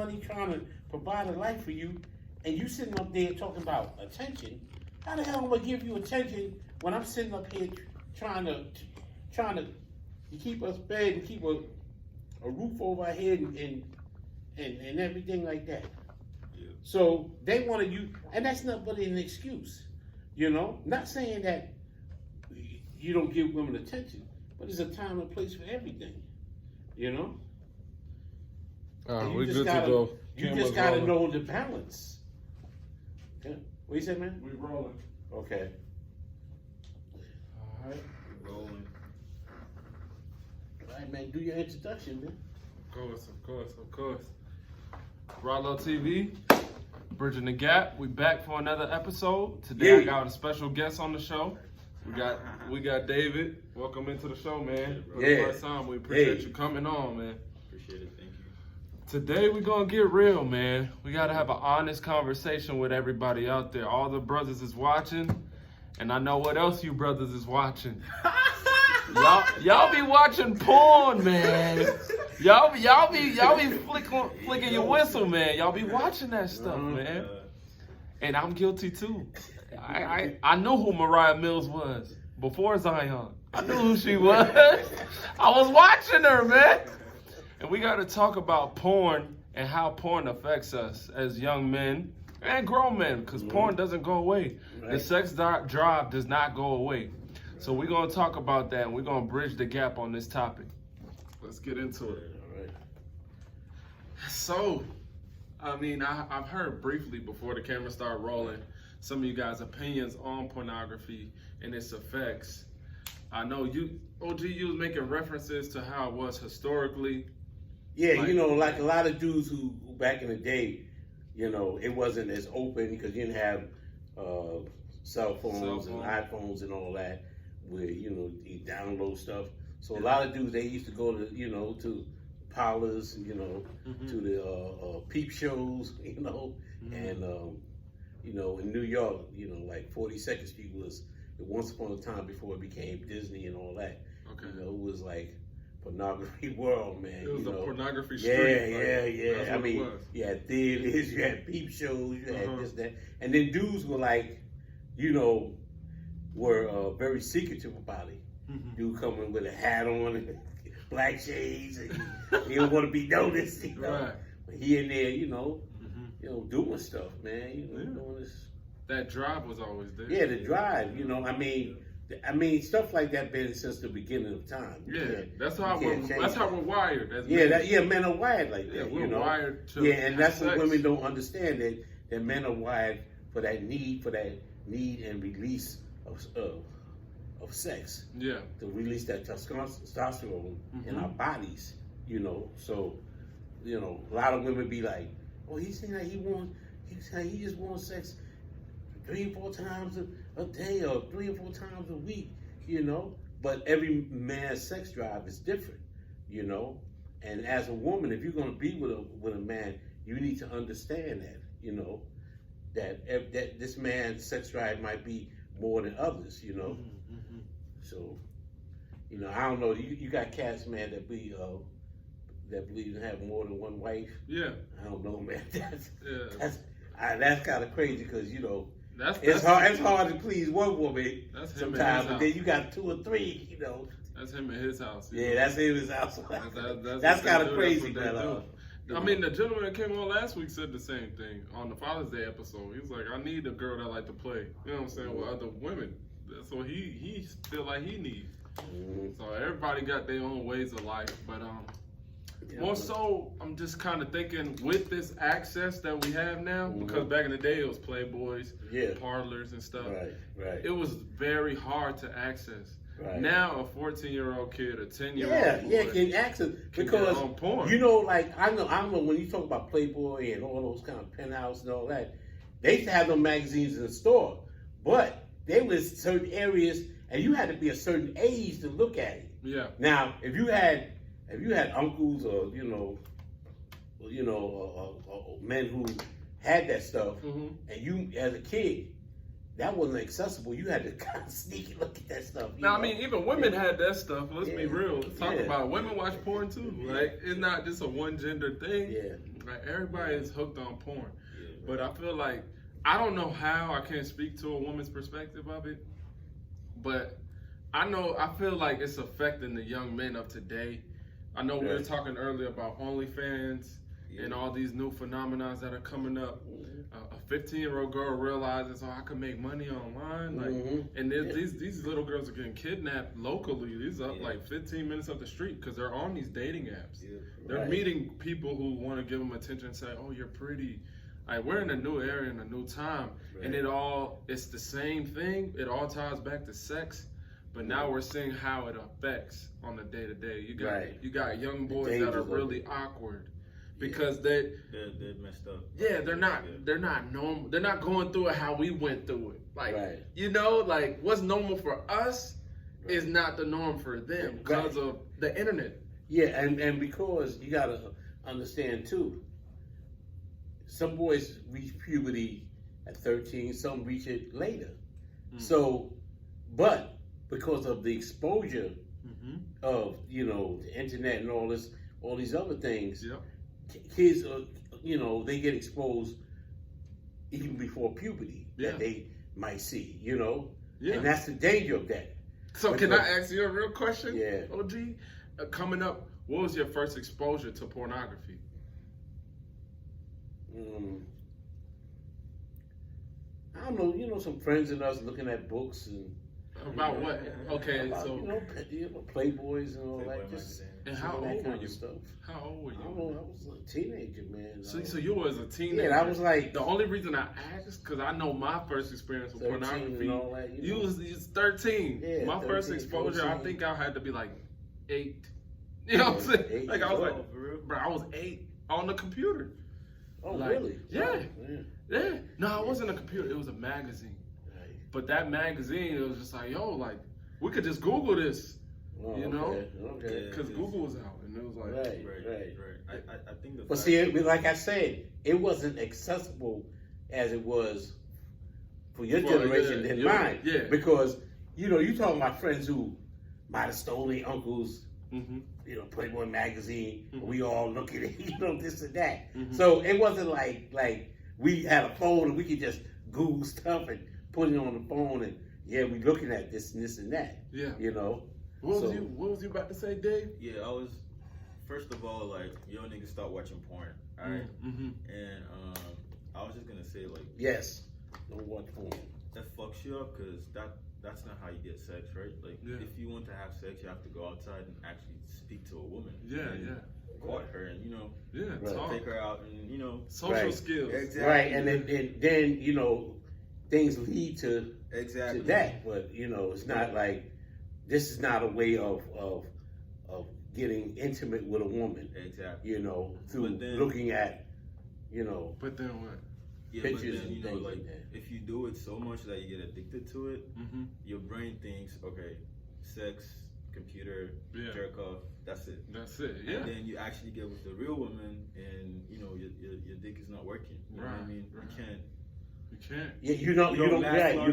money trying to provide a life for you, and you sitting up there talking about attention. How the hell am I gonna give you attention when I'm sitting up here trying to keep us fed and keep a roof over our head and everything like that? Yeah. So they want to use, and that's not but an excuse, you know. Not saying that you don't give women attention, but there's a time and place for everything, you know. And We good to go. You Camera's just gotta rolling. know the balance. Yeah. What you say, man? We rolling. Okay. All right. Rolling. All right, man. Do your introduction, man. Of course. Rollo TV, Bridging the Gap. We back for another episode. Today I Yeah. got a special guest on the show. We got David. Welcome into the show, man. For Yeah. the first time, we appreciate Hey. you coming on, man. Appreciate it. Thank you. Today we're gonna get real, man. We gotta have an honest conversation with everybody out there. All the brothers is watching, and I know what else you brothers is watching. y'all be watching porn, man. Y'all be flicking your whistle, man. Y'all be watching that stuff, man. And I'm guilty too. I know who Mariah Mills was before Zion. I knew who she was. I was watching her, man. And we got to talk about porn and how porn affects us as young men and grown men, because porn doesn't go away. Right. The sex drive does not go away. So we're going to talk about that, and we're going to bridge the gap on this topic. Let's get into it. All right. So, I mean, I've heard briefly before the camera started rolling some of you guys' opinions on pornography and its effects. I know you, OG, you was making references to how it was historically. Yeah, Like- you know, like a lot of dudes who back in the day, you know, it wasn't as open because you didn't have cell phones and iPhones and all that, where you know you download stuff. So a lot of dudes, they used to go to, you know, to parlors, you know, to the peep shows, you know, and you know, in New York, you know, like 42nd Street was once upon a time before it became Disney and all that. Okay. You know, it was like pornography world, man. It was you a know. pornography street. Yeah. That's I what it mean, was. you had theaters, you had peep shows, you had this, that. And then dudes were like, you know, were very secretive about it. Dude coming with a hat on and black shades, and he don't want to be noticed, you know. Right. But he in there, you know, doing stuff, man. You know, doing this. That drive was always there. Yeah, the drive, you know. I mean, stuff like that been since the beginning of time. You Yeah, can't- that's you how can't change we're it. wired. As Yeah, men. men are wired like that. Yeah, we're you know? wired to Yeah, and have that's what sex. women don't understand, that men are wired for that need and release of sex, Yeah. to release that testosterone in our bodies. You know, so you know, a lot of women be like, "Oh, he's saying that he just wants sex 3 or 4 times a day or 3 or 4 times a week," you know. But every man's sex drive is different, you know. And as a woman, if you're gonna be with a man, you need to understand that, you know, that this man's sex drive might be more than others, you know. So, you know, I don't know. You got cats, man, that believe in having more than one wife. Yeah. I don't know, man. Yeah. That's kind of crazy because, you know, That's it's hard to please one woman That's him sometimes, in his but then house. you got 2 or 3, you know. That's him in his house. you Yeah, know. that's in his house. That's That's what they kind of do, crazy, that's what they man. do. I mean, the gentleman that came on last week said the same thing on the Father's Day episode. He was like, I need a girl that like to play. You know what I'm saying? With other women. That's what he feel like he needs. So everybody got their own ways of life. But more so, I'm just kind of thinking with this access that we have now, because back in the day it was Playboys, parlors and stuff. Right. It was very hard to access. Right. Now a 14-year-old kid, a 10-year-old boy can access can because get on porn. you know, like I know when you talk about Playboy and all those kind of penthouse and all that, they used to have those magazines in the store, but they was certain areas, and you had to be a certain age to look at it. Yeah. Now, if you had uncles or men who had that stuff, and you as a kid, that wasn't accessible. You had to kind of sneak and look at that stuff. Now, I mean, even women had that stuff. Let's be Yeah. real. Let's talk Yeah. about it. Women watch porn too. Like, it's not just a one gender thing. Yeah. Like everybody is hooked on porn, Yeah, but I feel like I don't know how. I can't speak to a woman's perspective of it, but I feel like it's affecting the young men of today. I know we were talking earlier about OnlyFans and all these new phenomena that are coming up. A 15-year-old girl realizes, I can make money online, like, and these little girls are getting kidnapped locally. These up like 15 minutes up the street because they're on these dating apps. Yeah. They're meeting people who want to give them attention and say, "Oh, you're pretty." Like, we're in a new era and a new time, and it's the same thing. It all ties back to sex. But now we're seeing how it affects on the day to day. You got young boys that are really awkward because they're messed up. Yeah, they're not normal. They're not going through it how we went through it. Like you know, like what's normal for us is not the norm for them because of the internet. Yeah, and because you gotta understand too, some boys reach puberty at 13, some reach it later. So, but because of the exposure of the internet and all these other things, kids are they get exposed even before puberty that they might see, and that's the danger of that. So can I ask you a real question? Yeah. OG, coming up, what was your first exposure to pornography? I don't know, some friends of us looking at books and about what? Okay, about, so Playboys and all that. Just and how old were you? Stuff. How old were you? I don't know. I was a teenager, man. So you was a teenager. Yeah, I was like. The only reason I asked because I know my first experience with pornography. And all that, you was 13. Yeah, my 13, first exposure, 14. I think I had to be like 8. You know what I'm saying? 8 like I was like, bro, I was 8 on the computer. Oh, like, really? Yeah. No, it wasn't a computer. It was a magazine. But that magazine, it was just like, yo, like, we could just Google this, you know? Okay. Because Google was out, and it was like... Right. I think the but see, like I said, it wasn't accessible as it was for your generation and mine. Yeah. Because, you talking about friends who might have stolen their uncle's, Playboy magazine, we all look at it, this and that. So it wasn't like we had a phone and we could just Google stuff and put it on the phone and we looking at this and this and that. Yeah. What was you about to say, Dave? Yeah, I was first of all like young niggas start watching porn. Alright. And I was just gonna say like yes. Don't watch porn. That fucks you up because that's not how you get sex, right? Like if you want to have sex you have to go outside and actually speak to a woman. Court her and take her out and social skills. Exactly. Right, and then things lead to that, but it's not like this is not a way of getting intimate with a woman. Exactly. Through looking at But then what? Yeah, pictures but then, and things like that. If you do it so much that you get addicted to it, your brain thinks, okay, sex, computer, jerk off, that's it. That's it. Yeah. And then you actually get with the real woman, and your dick is not working. You know what I mean? Right. You can't. Yeah, you don't feel that. You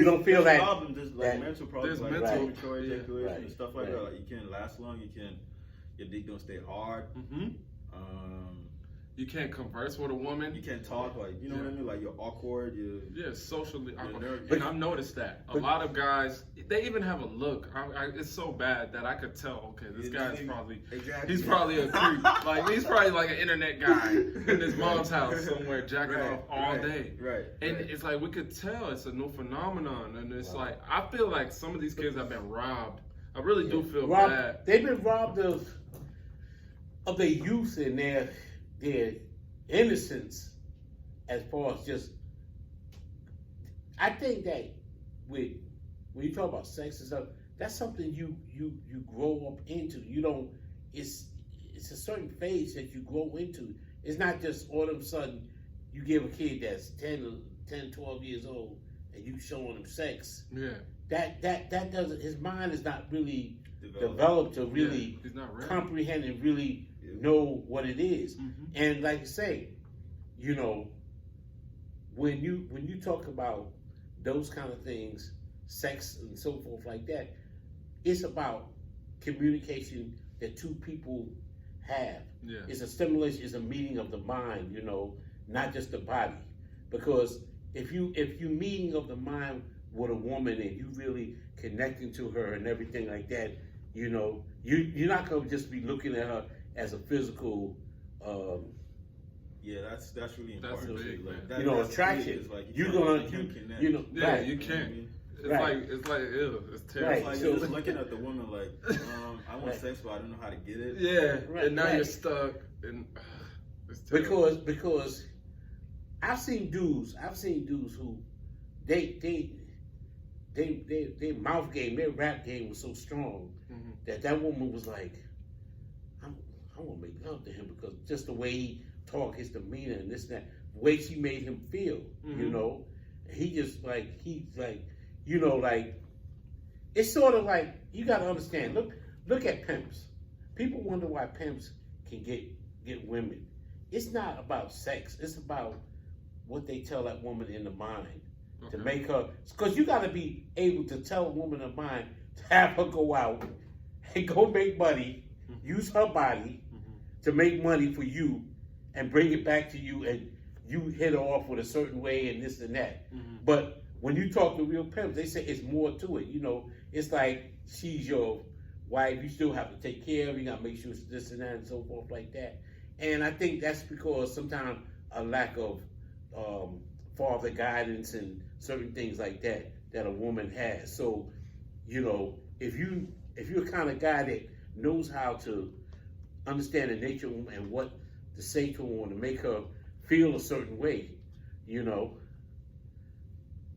don't feel that. Problems. There's like mental problems, like premature ejaculation and stuff like that. Like you can't last long. Your dick don't stay hard. You can't converse with a woman. You can't talk, like, you know what I mean? Like, you're awkward. Socially awkward. And I've noticed that. A lot of guys, they even have a look. It's so bad that I could tell, okay, this guy's probably, he's probably a creep. Like, he's probably like an internet guy in his mom's house somewhere, jacking off all day. And it's like, we could tell it's a new phenomenon. And it's like, I feel like some of these kids have been robbed. I really do feel bad. They've been robbed of their youth and their innocence, as far as just, I think that when you talk about sex and stuff, that's something you grow up into. You don't. It's a certain phase that you grow into. It's not just all of a sudden you give a kid that's 10, 12 years old and you showing him sex. Yeah. That doesn't. His mind is not really developed to really comprehend and really know what it is. And like you say, when you talk about those kind of things, sex and so forth like that, it's about communication that two people have. Yeah. It's a stimulation, it's a meeting of the mind, you know, not just the body. Because if you meeting of the mind with a woman and you really connecting to her and everything like that, you know, you're not gonna just be looking at her as a physical. Yeah, that's really important. That's big, like, that, you know, attraction. Like you know, yeah, right. you can't. It's right. like ew, it's terrible. Right. Like So, you're just looking at the woman like, I want sex, but I don't know how to get it. Yeah, right. And now you're stuck. And it's terrible. Because I've seen dudes who their mouth game, their rap game was so strong that woman was like, I want to make love to him because just the way he talk, his demeanor and this and that, the way she made him feel, you know, he's like, you know, like, it's sort of like, you got to understand, look at pimps. People wonder why pimps can get women. It's not about sex. It's about what they tell that woman in the mind to make her, because you got to be able to tell a woman in the mind to have her go out and go make money, use her body to make money for you and bring it back to you, and you hit her off with a certain way and this and that. But when you talk to real pimps, they say it's more to it. You know, it's like she's your wife, you still have to take care of her, you gotta make sure it's this and that and so forth like that. And I think that's because sometimes a lack of father guidance and certain things like that a woman has. So, you know, if you're the kind of guy that knows how to understand the nature of a woman and what to say to a woman to make her feel a certain way, you know,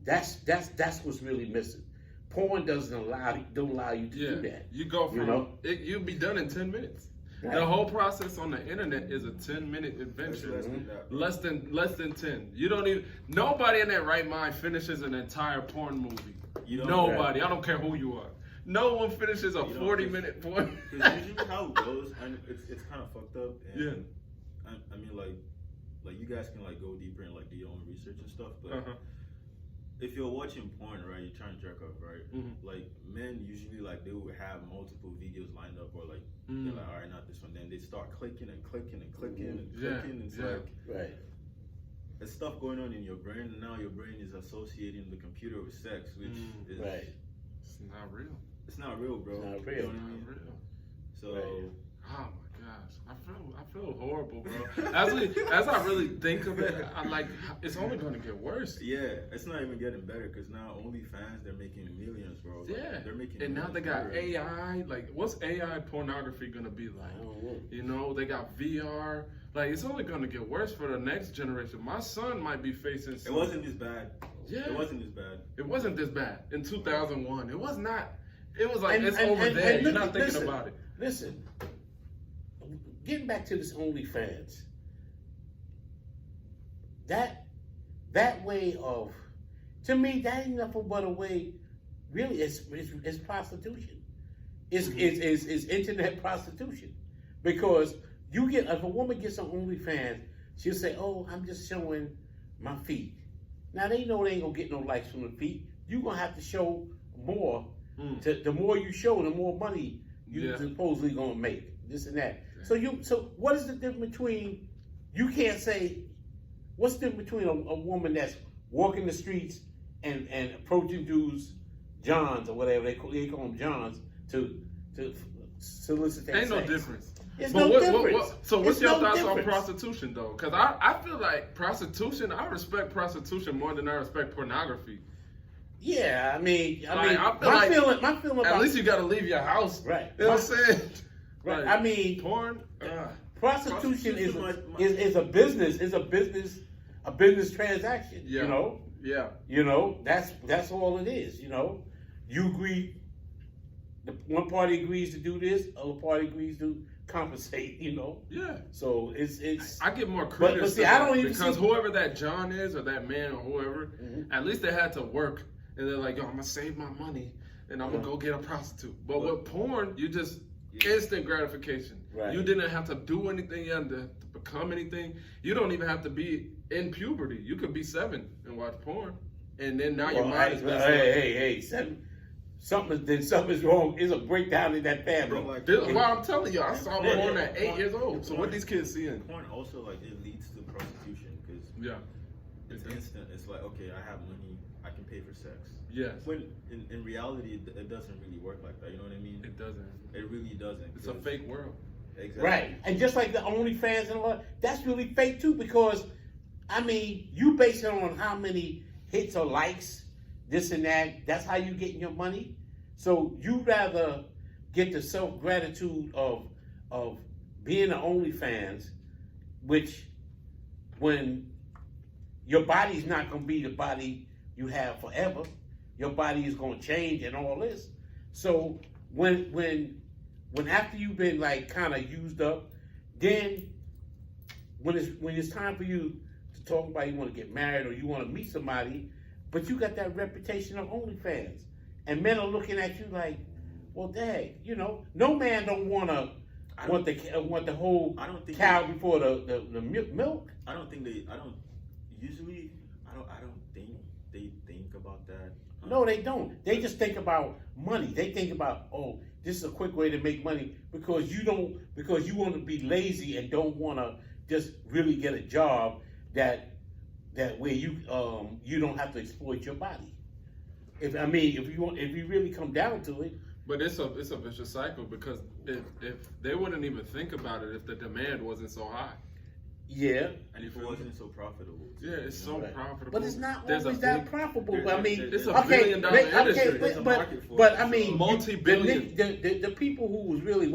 that's what's really missing. Porn don't allow you to do that. You go from, you know? You'll be done in 10 minutes. Right. The whole process on the internet is a 10-minute adventure. Less than 10. You don't even, nobody in their right mind finishes an entire porn movie. Nobody. I don't care who you are. No one finishes a 40-minute porn. Because usually how it goes, and it's kind of fucked up. And I mean, like you guys can like go deeper and like do your own research and stuff, but if you're watching porn, right, you're trying to jerk off, right? Like men usually like they would have multiple videos lined up, or like they're like, all right, not this one. Then they start clicking and clicking and clicking and clicking. It's like there's stuff going on in your brain, and now your brain is associating the computer with sex, which is It's not real. It's not real, bro. It's not real. You know what I mean? Real. So. Oh my gosh, I feel horrible, bro. As I really think of it, I'm like, it's only gonna get worse. Yeah, it's not even getting better because now OnlyFans, they're making millions, bro. Like, they're making. And now they got AI. Like, what's AI pornography gonna be like? You know, they got VR. Like, it's only gonna get worse for the next generation. My son might be facing. It wasn't this bad. Yeah, it wasn't this bad. It wasn't this bad in 2001. It was not. It was like it's over there. You're not thinking about it. Listen. Getting back to this OnlyFans, that way of, to me, that ain't nothing but a way. Really, it's prostitution. It's internet prostitution, because if a woman gets on OnlyFans, she'll say, "Oh, I'm just showing my feet." Now they know they ain't gonna get no likes from the feet. You're gonna have to show more. The more you show, the more money you supposedly gonna make. This and that. So what is the difference between, you can't say, what's the difference between a woman that's walking the streets and approaching dudes, Johns or whatever, they call them Johns, to solicit their sex? Ain't no difference. It's no difference. So what's your thoughts on prostitution, though? Because I feel like prostitution, I respect prostitution more than I respect pornography. Yeah, I mean, my feeling about, at least you got to leave your house. Right. You know what I'm saying? Right. Like, I mean, porn. Prostitution is a business. It's a business transaction. Yeah. You know. Yeah. You know, that's all it is. You know, you agree. The one party agrees to do this, other party agrees to compensate. You know. Yeah. So it's. I get more credit. But see, I don't even because whoever that John is or that man or whoever, at least they had to work, and they're like, yo, I'm gonna save my money and I'm gonna go get a prostitute. But with porn, you just instant gratification. Right. You didn't have to do anything. You had to become anything. You don't even have to be in puberty. You could be 7 and watch porn, and then now your mind is. Hey, something's wrong. It's a breakdown in that family. Like, well, I'm telling you, I saw porn at 8 years old. So what these kids seeing? Porn also like it leads to prostitution because it's instant. It's like, okay, I have money, I can pay for sex. Yes. When in reality, it doesn't really work like that. You know what I mean? It doesn't. It really doesn't. It's a fake world. Exactly. Right. And just like the OnlyFans and all, that's really fake too, because I mean, you base it on how many hits or likes, this and that. That's how you getting your money. So you rather get the self-gratitude of being an OnlyFans, which when your body's not going to be the body you have forever, your body is going to change and all this. So when after you've been like kind of used up, then when it's time for you to talk about you want to get married or you want to meet somebody, but you got that reputation of OnlyFans, and men are looking at you like, well, dang, you know, no man don't want the whole cow before the milk. I don't think they think about that. No, they don't. They just think about money. They think about, oh, this is a quick way to make money because you want to be lazy and don't want to just really get a job that where you don't have to exploit your body. If you really come down to it. But it's a vicious cycle because if they wouldn't even think about it if the demand wasn't so high. Yeah. And if it wasn't so profitable. Yeah, it's so profitable. But it's not always that profitable. I mean, it's a $1 billion industry. But I mean, multi-billion. The people who was really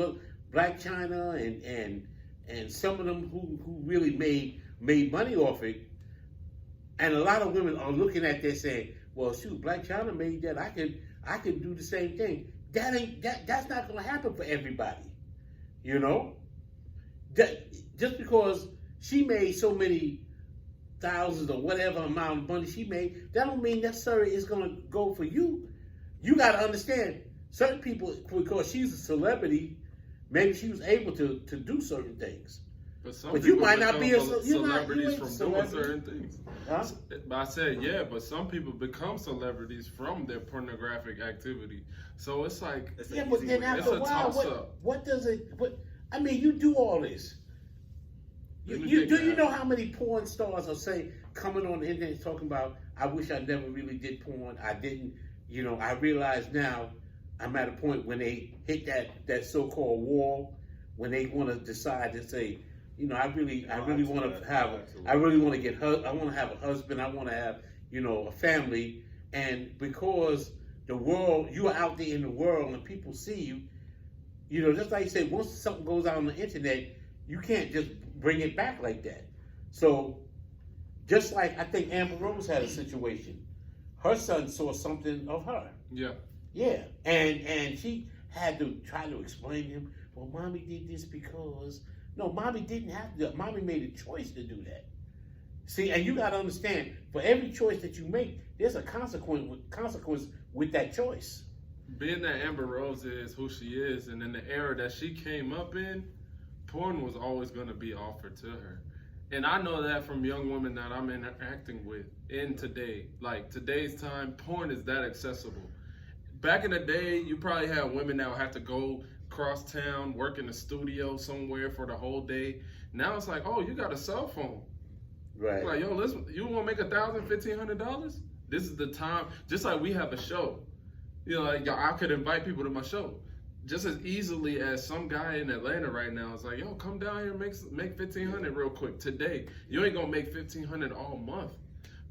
Black China and some of them who really made money off it, and a lot of women are looking at this saying, well, shoot, Black China made that. I can do the same thing. That's not going to happen for everybody, you know. Just because she made so many thousands or whatever amount of money she made, that don't mean necessarily it's going to go for you. You got to understand, certain people, because she's a celebrity, maybe she was able to do certain things. But you might not be celebrities from doing certain things. Huh? I said, yeah, but some people become celebrities from their pornographic activity. So it's like, yeah, but then after a while, what does it? I mean, you do all this. Do you know how many porn stars are coming on the internet talking about, I wish I never really did porn. I didn't, you know, I realize now I'm at a point when they hit that so-called wall, when they want to decide to say, you know, I really want to have a husband, I want to have, you know, a family. And because the world, you are out there in the world and people see you, you know, just like you said, once something goes out on the internet, you can't just bring it back like that. So, just like I think Amber Rose had a situation, her son saw something of her. Yeah. Yeah, and she had to try to explain to him, well, mommy did this because, no, mommy didn't have to. Mommy made a choice to do that. See, and you got to understand, for every choice that you make, there's a consequence with that choice. Being that Amber Rose is who she is, and in the era that she came up in, porn was always going to be offered to her. And I know that from young women that I'm interacting with in today's time, porn is that accessible. Back in the day, you probably had women that would have to go cross town, work in a studio somewhere for the whole day. Now it's like, oh, you got a cell phone. Right. It's like, yo, listen, you want to make $1,000, $1,500? This is the time. Just like we have a show. You know, like I could invite people to my show just as easily as some guy in Atlanta right now is like, yo, come down here and make $1,500 real quick today. You ain't gonna make $1,500 all month,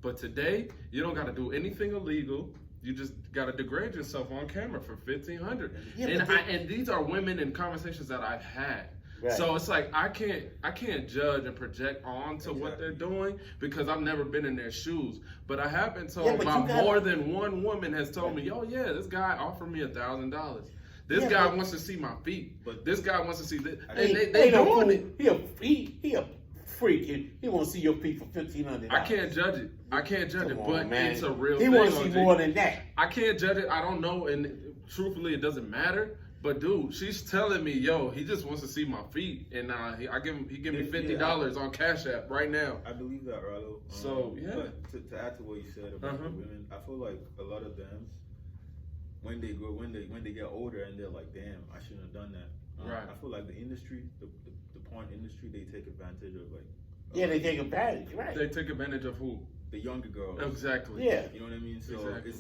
but today you don't got to do anything illegal. You just got to degrade yourself on camera for $1,500. Yeah, and these are women in conversations that I've had. Right. So it's like I can't judge and project onto what they're doing because I've never been in their shoes. But I have been told by more than one woman has told me, yo, yeah, this guy offered me $1,000. This guy wants to see my feet, but this guy wants to see this. And they doing it. He a freak. He want to see your feet for $1,500. I can't judge it. But man. It's a real thing. He want to see more than that. I can't judge it. I don't know, and truthfully, it doesn't matter. But dude, she's telling me, yo, he just wants to see my feet, and he give me $50 on Cash App right now. I believe that, Rallo. So yeah. But to add to what you said about the women, I feel like a lot of them, when they get older and they're like, damn, I shouldn't have done that. Right. I feel like the industry, the porn industry, they take advantage of like. Yeah, they take advantage, right? They take advantage of who? The younger girls. Exactly. Yeah. You know what I mean? So exactly.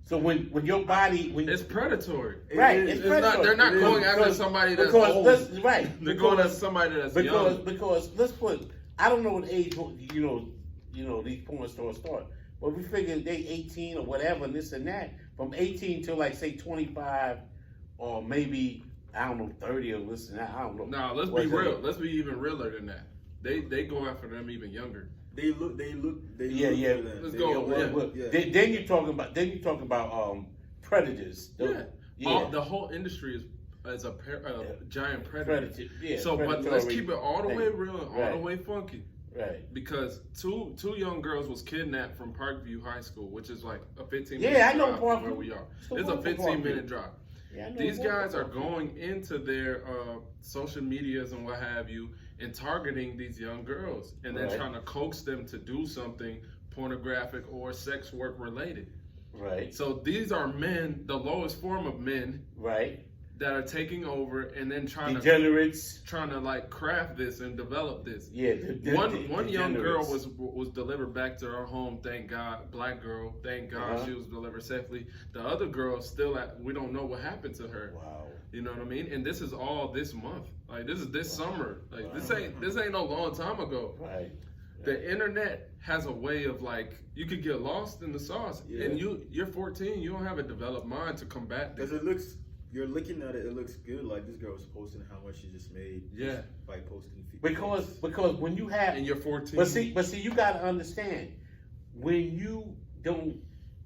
So when your body it's predatory, right? It's predatory. They're not going after somebody that's old. They're going after somebody that's young. Because let's put, I don't know what age you know these porn stores start, but we figure they 18 or whatever, and this and that. From 18 to like say 25, or maybe I don't know 30 or this and that. I don't know. No, let's be real. Let's be even realer than that. They go after them even younger. They look. Yeah. Let's go. Then you're talking about predators. The whole industry is a giant predator. So, but let's keep it all the way real and all the way funky. Right. Because two young girls was kidnapped from Parkview High School, which is like a 15-minute drive from where we are. It's a 15-minute drive. Yeah, these guys are going into their social medias and what have you and targeting these young girls and then trying to coax them to do something pornographic or sex work related. Right. So these are men, the lowest form of men. Right. That are taking over and then trying to like craft this and develop this. Yeah. One young girl was delivered back to her home. Thank God, black girl. Thank God she was delivered safely. The other girl still we don't know what happened to her. Wow. You know what I mean? And this is all this month. Like this is this summer. Like this ain't no long time ago. Right. The internet has a way of like you could get lost in the sauce, and you're 14. You don't have a developed mind to combat this. Because you're looking at it, it looks good. Like this girl was posting how much she just made. Yeah. By posting. Because when you have and you're 14. But see, you gotta understand when you don't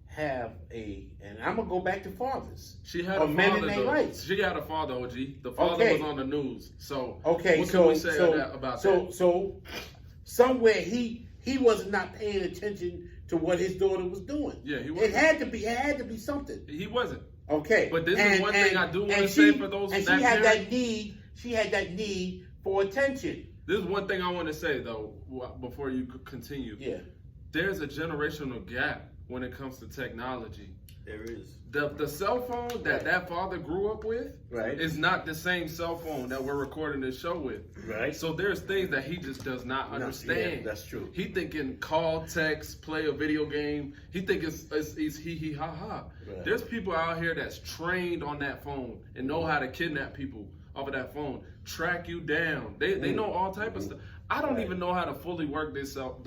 have and I'm gonna go back to fathers. She had a father though. She had a father, OG. The father was on the news. So what can we say about that? So somewhere he was not paying attention to what his daughter was doing. Yeah, he wasn't. It had to be something. He wasn't. Okay. But this is one thing I do want to say for those and she had that need. She had that need for attention. This is one thing I want to say though before you continue. Yeah. There's a generational gap when it comes to technology. There is. The cell phone that father grew up with is not the same cell phone that we're recording this show with. Right. So there's things that he just does not understand. Yeah, that's true. He thinking call, text, play a video game. He think it's he ha ha. Right. There's people out here that's trained on that phone and know how to kidnap people off of that phone, track you down. They know all type of stuff. I don't even know how to fully work the cell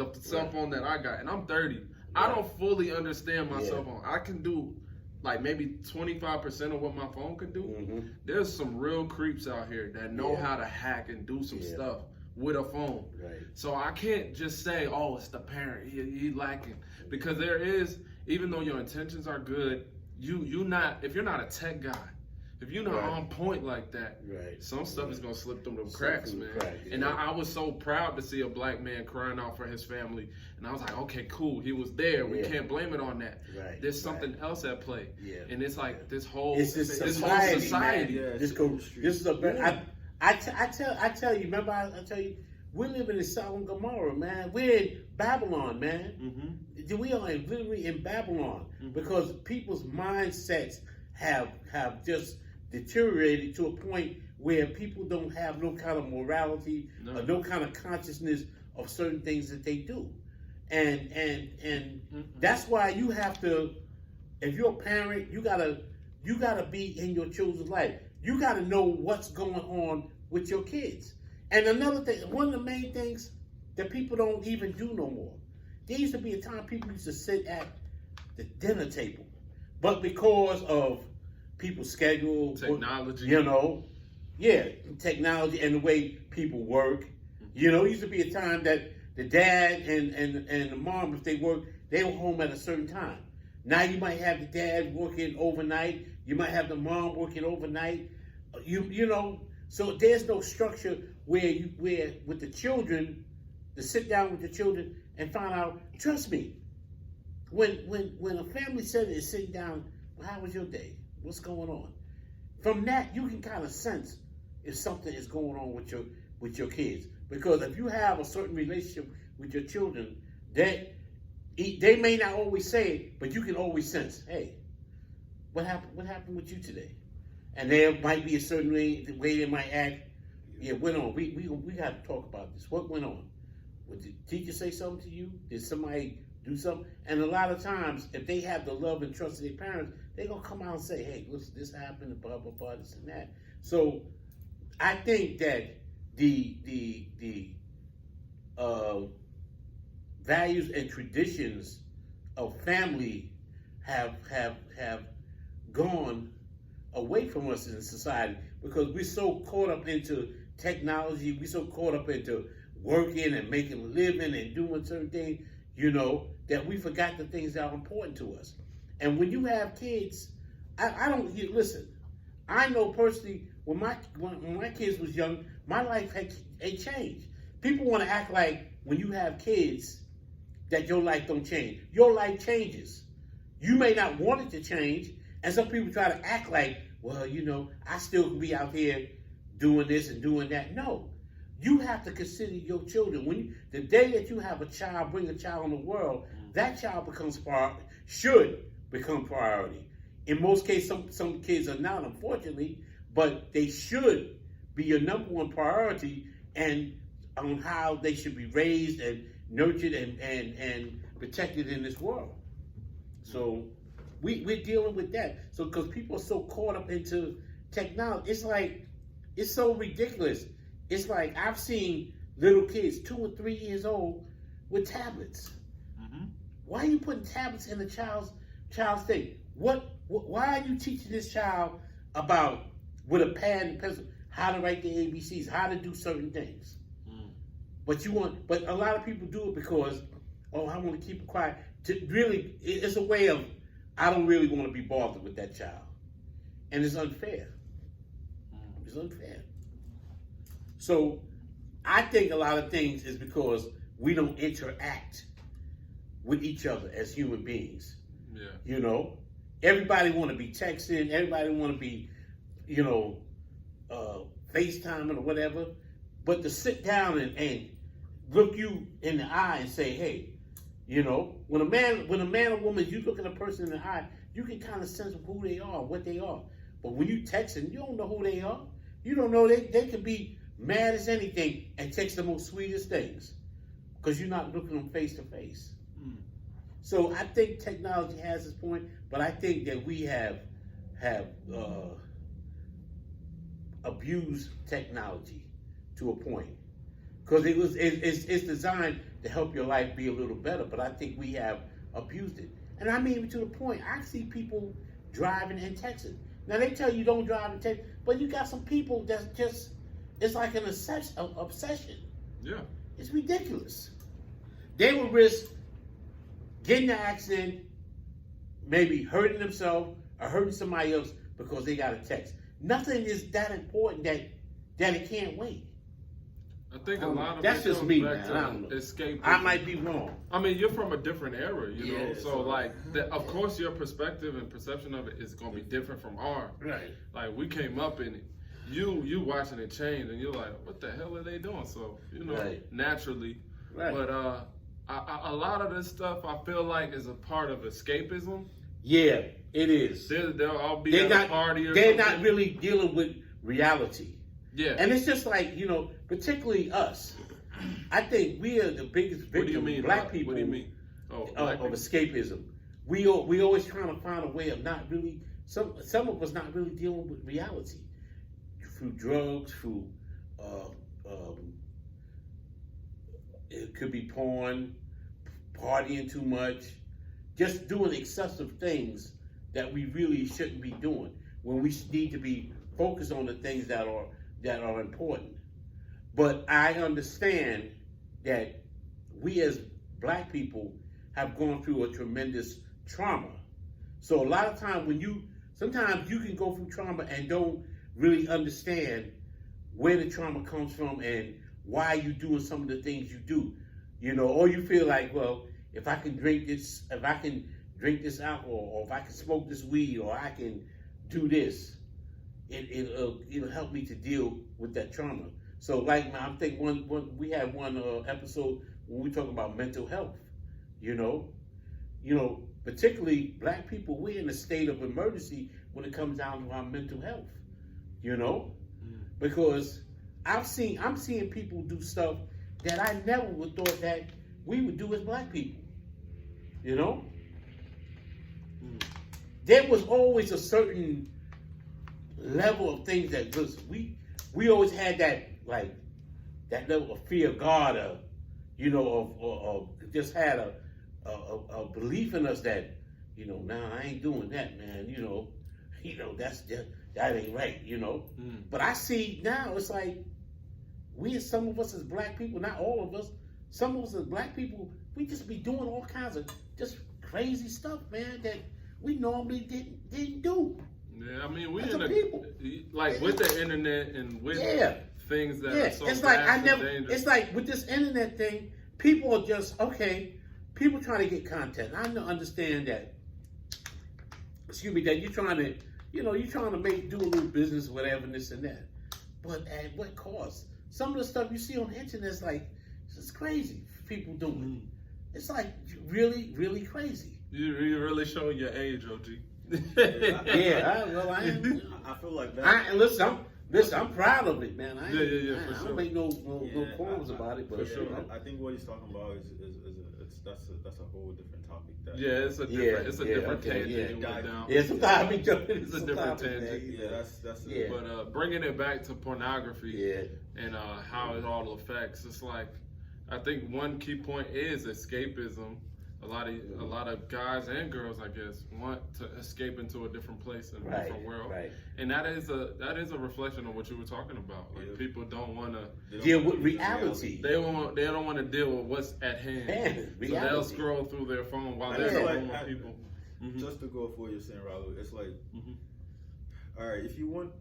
phone that I got, and I'm 30. I don't fully understand my cell phone. I can do like maybe 25% of what my phone can do. Mm-hmm. There's some real creeps out here that know how to hack and do some stuff with a phone. Right. So I can't just say, oh, it's the parent, he lacking. Because there is, even though your intentions are good, if you're not a tech guy, if you're not on point like that, some stuff is gonna slip through them cracks, man. And I was so proud to see a black man crying out for his family, and I was like, okay, cool, he was there. We can't blame it on that. There's something else at play, and it's like this whole society. I tell you, remember I tell you, we're living in Sodom and Gomorrah, man. We're in Babylon, man. Mm-hmm. We are literally in Babylon because people's mindsets have just deteriorated to a point where people don't have no kind of morality or no kind of consciousness of certain things that they do. And that's why you have to, if you're a parent, you gotta be in your children's life. You gotta know what's going on with your kids. And another thing, one of the main things that people don't even do no more. There used to be a time people used to sit at the dinner table. But because of people's schedule, technology, technology and the way people work, it used to be a time that the dad and the mom, if they work, they were home at a certain time. Now you might have the dad working overnight, you might have the mom working overnight, so there's no structure where with the children, to sit down with the children and find out. Trust me, when a family setting is sitting down, well, how was your day? What's going on? From that, you can kind of sense if something is going on with your kids. Because if you have a certain relationship with your children, they may not always say it, but you can always sense, hey, what happened with you today? And there might be a certain way they might act. Yeah, went on. We got to talk about this. What went on? Did the teacher say something to you? Did somebody do something? And a lot of times, if they have the love and trust of their parents, they're going to come out and say, hey, listen, this happened, and blah, blah, blah, this and that. So I think that the values and traditions of family have gone away from us in society because we're so caught up into technology, we're so caught up into working and making a living and doing certain things, that we forgot the things that are important to us. And when you have kids, I don't listen. I know personally when my kids was young, my life had changed. People want to act like when you have kids that your life don't change. Your life changes. You may not want it to change, and some people try to act like, well, I still can be out here doing this and doing that. No, you have to consider your children. The day that you have a child, bring a child in the world, that child should become priority. In most cases, some kids are not, unfortunately, but they should be your number one priority and on how they should be raised and nurtured and protected in this world. So we're dealing with that. So because people are so caught up into technology, it's so ridiculous. It's like I've seen little kids 2 or 3 years old with tablets. Mm-hmm. Why are you putting tablets in the child's thing? Why are you teaching this child about with a pad and pencil how to write the ABCs, how to do certain things? But a lot of people do it because, I want to keep it quiet. Really, it's a way of, I don't really want to be bothered with that child. And it's unfair. It's unfair. So I think a lot of things is because we don't interact with each other as human beings. Yeah. Everybody want to be texting. Everybody want to be, FaceTiming or whatever. But to sit down and look you in the eye and say, hey, when a man or woman, you look at a person in the eye, you can kind of sense who they are, what they are. But when you texting, you don't know who they are. You don't know they could be mad as anything and text the most sweetest things because you're not looking them face to face. So I think technology has its point, but I think that we have abused technology to a point because it's designed to help your life be a little better, but I think we have abused it. And I mean to the point, I see people driving and texting. Now they tell you don't drive and text, but you got some people that's just, it's like an obsession. Yeah. It's ridiculous. They would risk getting in an accident, maybe hurting themselves or hurting somebody else because they got a text. Nothing is that important that it can't wait. I think a lot of that's just me, man. I don't know. Escape. I might be wrong. I mean, you're from a different era, you know. So of course, your perspective and perception of it is gonna be different from ours. Right. Like we came up in it. You watching it change, and you're like, what the hell are they doing? So naturally. Right. But a lot of this stuff I feel like is a part of escapism. Yeah, it is. They'll all be at a party or something. They're not really dealing with reality. Yeah. And it's just like, particularly us. I think we are the biggest victim, black people. What do you mean? Of escapism. We always trying to find a way of not really, some of us not really dealing with reality. Through drugs, through, it could be porn, partying too much, just doing excessive things that we really shouldn't be doing when we need to be focused on the things that are important. But I understand that we as black people have gone through a tremendous trauma. So a lot of times sometimes you can go through trauma and don't really understand where the trauma comes from and why you're doing some of the things you do. Or you feel like, well, if I can drink this alcohol, or if I can smoke this weed, or I can do this, it'll help me to deal with that trauma. So I think we had one episode when we talk about mental health. you know, particularly black people, we're in a state of emergency when it comes down to our mental health, you know, because I'm seeing people do stuff that I never would thought that we would do as black people, you know. There was always a certain level of things that we always had that level of fear of God, you know, of just had a belief in us that, you know, nah, I ain't doing that, man, you know, that ain't right, you know. But I see now it's like some of us as black people, not all of us, some of us as black people, we just be doing all kinds of just crazy stuff, man, that we normally didn't do. Yeah, I mean, we as in a people. Like with the internet and with things that are so it's like dangerous. It's like with this internet thing, people are just people trying to get content. I understand that. Excuse me, that you're trying to do a little business, whatever, and this and that. But at what cost? Some of the stuff you see on the internet is like, it's crazy. People doing. It's like really, really crazy. You're really showing your age, OG. I am. I feel like that. Listen, I'm proud of it, man. I don't make no qualms about it, but for sure. I think what he's talking about is that's a whole different topic. It's a different tangent. It's a different tangent. Yeah, that's it. But bringing it back to pornography and how it all affects, it's like I think one key point is escapism. A lot of guys and girls, I guess, want to escape into a different place and a different world, and that is a reflection of what you were talking about. Like people don't want to deal with reality. They don't want to deal with what's at hand. So they'll scroll through their phone while they're talking with people. Just to go off what you're saying, Raul, it's like, all right, if you want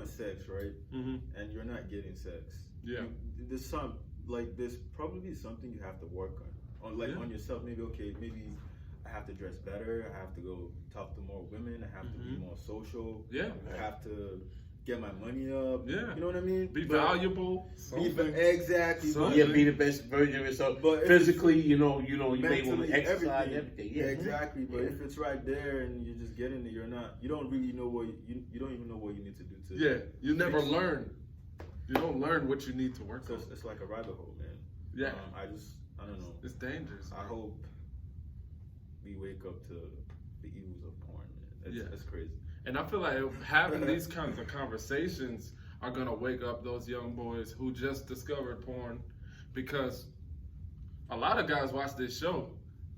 sex, right, and you're not getting sex, there's probably something you have to work on. On yourself, maybe I have to dress better, I have to go talk to more women, I have to be more social, I have to get my money up, you know what I mean? Be valuable. Exactly. Be the best version of yourself. But physically, you may want to exercise everything. Yeah, exactly. But if it's right there and you're just getting it, you don't really know you don't even know what you need to do to. Yeah, you never learn. You don't learn what you need to work on. It's like a rabbit hole, man. Yeah. I don't know. It's dangerous. I hope we wake up to the evils of porn, man. It's crazy. And I feel like having these kinds of conversations are going to wake up those young boys who just discovered porn, because a lot of guys watch this show.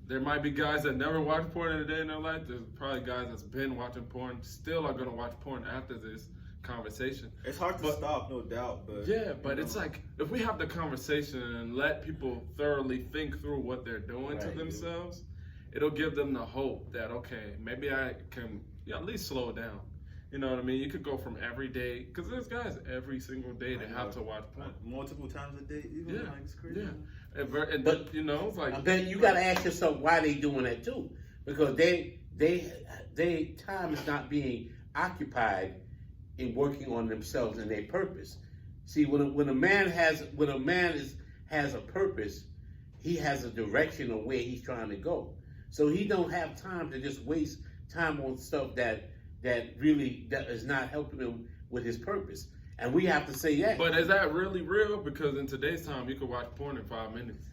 There might be guys that never watched porn in a day in their life. There's probably guys that's been watching porn, still are going to watch porn after this conversation. It's hard to stop, no doubt, but it's like if we have the conversation and let people thoroughly think through what they're doing to themselves, it'll give them the hope that maybe I can at least slow down. You know what I mean? You could go from every day, because there's guys every single day that have to watch porn multiple times a day. It's crazy. But it's like then you got to ask yourself why they doing that too, because they time is not being occupied in working on themselves and their purpose. See, when a man has a purpose, he has a direction of where he's trying to go. So he don't have time to just waste time on stuff that is not helping him with his purpose. And we have to say that. But is that really real? Because in today's time, you can watch porn in 5 minutes.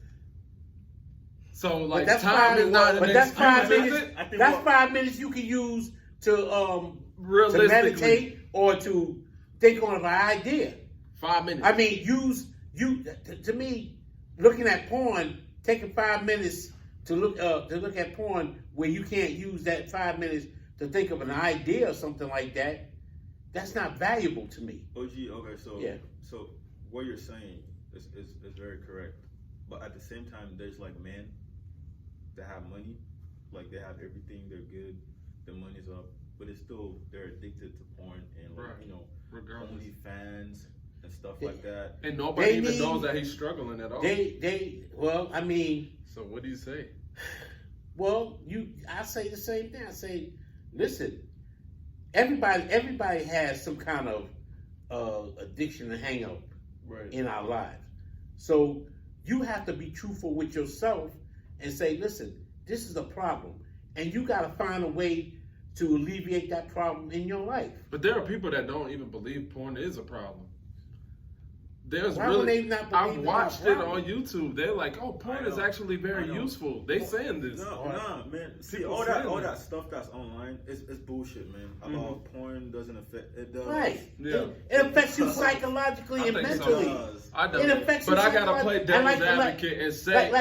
So like, time is not an excuse. That's 5 minutes you can use to meditate or to think on an idea. 5 minutes. I mean, to me, looking at porn, taking 5 minutes to look at porn where you can't use that 5 minutes to think of an idea or something like that, that's not valuable to me. OG, okay, so what you're saying is very correct. But at the same time, there's like men that have money, like they have everything, they're good, their money's up, but it's still, they're addicted to porn and OnlyFans and stuff like that. And nobody even knows that he's struggling at all. So what do you say? Well, I say the same thing. I say, listen, everybody has some kind of addiction and hang up in our lives. So you have to be truthful with yourself and say, listen, this is a problem. and you got to find a way to alleviate that problem in your life. But there are people that don't even believe porn is a problem. There's Why would they not believe I've watched it on YouTube. They're like, "Oh, porn is actually very useful." They saying this. Nah, man. See, all that stuff that's online is bullshit, man. About porn doesn't affect it. Does. Right. Yeah. It affects you psychologically and mentally. I know. It affects but you I gotta play devil's advocate and say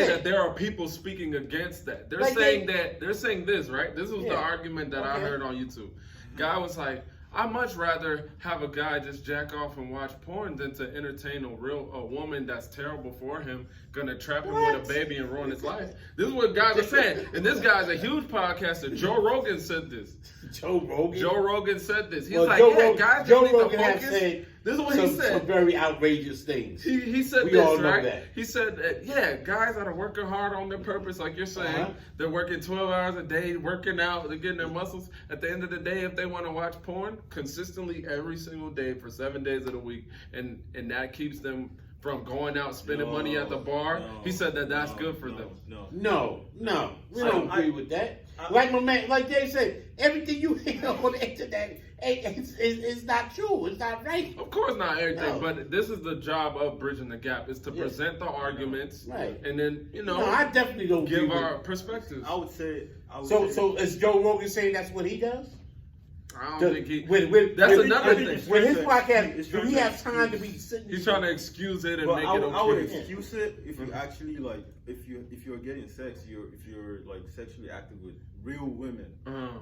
that there are people speaking against that. They're saying they're saying this, right? This was the argument that I heard on YouTube. Guy was like, I'd much rather have a guy just jack off and watch porn than to entertain a woman that's terrible for him, gonna trap him with a baby and ruin his life. This is what guys are saying. And this guy's a huge podcaster. Joe Rogan said this. Joe Rogan said this. He's like, guys just need to focus. This is what he said. Some very outrageous things. He said we all this, know right? That. He said that, guys that are working hard on their purpose, like you're saying, they're working 12 hours a day, working out, they're getting their muscles. At the end of the day, if they want to watch porn consistently every single day for 7 days of the week, and that keeps them from going out spending money at the bar, he said that's good for them. No. We don't agree with that. Like my man, like they said, everything you hear on the internet it's not true. It's not right. Of course not everything, but this is the job of Bridging the Gap, is to present the arguments, and then, I definitely don't give our perspectives. I would say. So is Joe Rogan saying that's what he does? I don't think he. That's another thing. With his podcast, do he have time to be sitting? He's trying to excuse it and make it okay. I would excuse it if you actually if you're getting sex, if you're like sexually active with real women,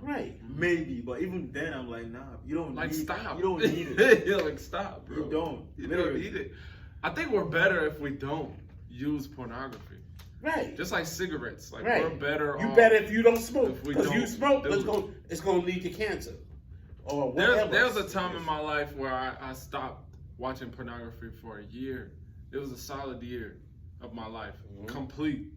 right? Maybe, but even then, I'm like, nah, you don't stop. You don't need it. You're like, stop, bro. You don't. You don't need it. I think we're better if we don't use pornography. Right. Just like cigarettes. Like we're better. You better if you don't smoke. Because you smoke, it's gonna lead to cancer. Or whatever. There's a time in my life where I stopped watching pornography for a year. It was a solid year of my life, complete.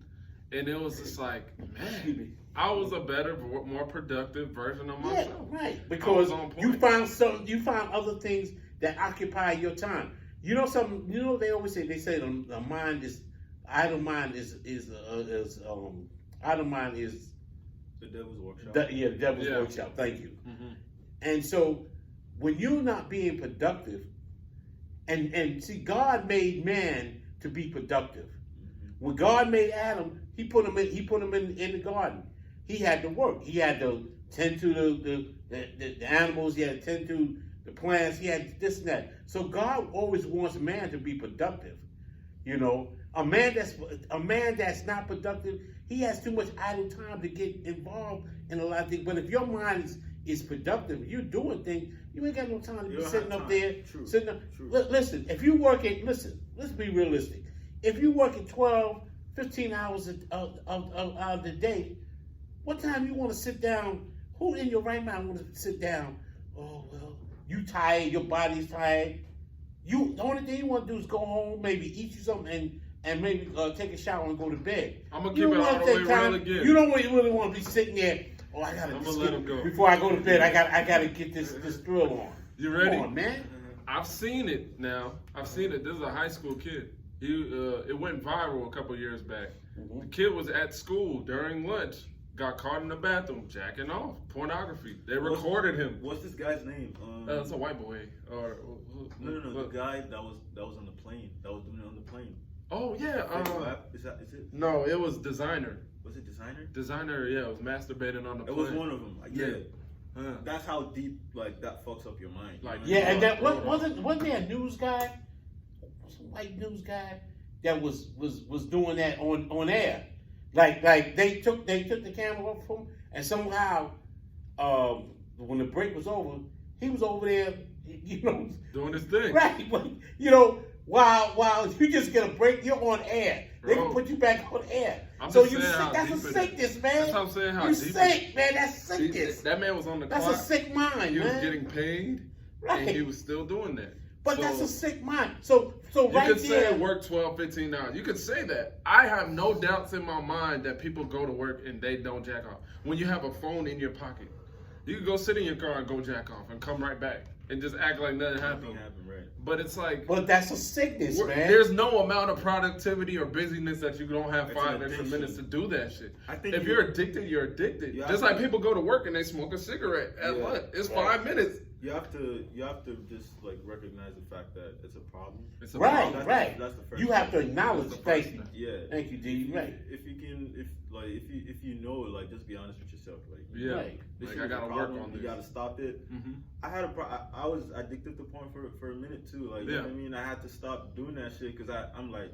And it was just like, man, I was a better, more productive version of myself. Yeah, right. Because you found other things that occupy your time. You know something? You know they always say the mind is idle. Mind is idle mind is the devil's workshop. The devil's workshop. Thank you. Mm-hmm. And so when you're not being productive, and see, God made man to be productive. When God made Adam, He put him in the garden. He had to work. He had to tend to the animals. He had to tend to the plants. He had this and that. So God always wants man to be productive. You know, a man that's not productive, he has too much idle time to get involved in a lot of things. But if your mind is productive, you're doing things, you ain't got no time to be sitting up there. Sitting up. Listen, if you're working, let's be realistic. If you're working 12, 15 hours of the day, what time you want to sit down? Who in your right mind want to sit down? Oh, well, you tired, your body's tired. The only thing you want to do is go home, maybe eat you something, and maybe take a shower and go to bed. I'm going to keep it all the way real again. You don't really want to be sitting there, I got to let him go. Before I go to bed, I got to get this thrill on. You ready? Come on, man. I've seen it now. I've seen it. This is a high school kid. It went viral a couple years back. Mm-hmm. The kid was at school during lunch, got caught in the bathroom jacking off, pornography. They recorded him. What's this guy's name? It's a white boy. No. The guy that was on the plane. That was doing it on the plane. Oh yeah. Is it? No, it was Designer. Was it Designer? Designer, yeah, it was masturbating on the plane. It was one of them. That's how deep that fucks up your mind. And that wasn't there a news guy? Some white news guy that was doing that on air. Like they took the camera up from him, and somehow when the break was over, he was over there, doing his thing. Right. While you just get a break, you're on air. They can put you back on air. So you sick. That's a sickness, man. That's what I'm saying. How you deep sick, man. That's sickness. That man was on the clock. That's a sick mind, he man. Was getting paid, and he was still doing that. But that's a sick mind. So you right could say there, it worked 12, 15 hours. You could say that. I have no doubts in my mind that people go to work and they don't jack off. When you have a phone in your pocket, you can go sit in your car and go jack off and come right back. and just act like nothing happened. Right. But it's like, but that's a sickness, man. There's no amount of productivity or busyness that you don't have 5 extra minutes to do that shit. I think if you're addicted, you're addicted. Just like people go to work and they smoke a cigarette at lunch. It's 5 minutes. You have to just like recognize the fact that it's a problem. That's the first you have to acknowledge. Thank you. Yeah. Thank you, D. Right. If you know, like, just be honest with yourself. Like, this like I gotta work on this. You gotta stop it. Mm-hmm. I was addicted to porn for a minute too. Like, you know what I mean? I had to stop doing that shit because I'm like,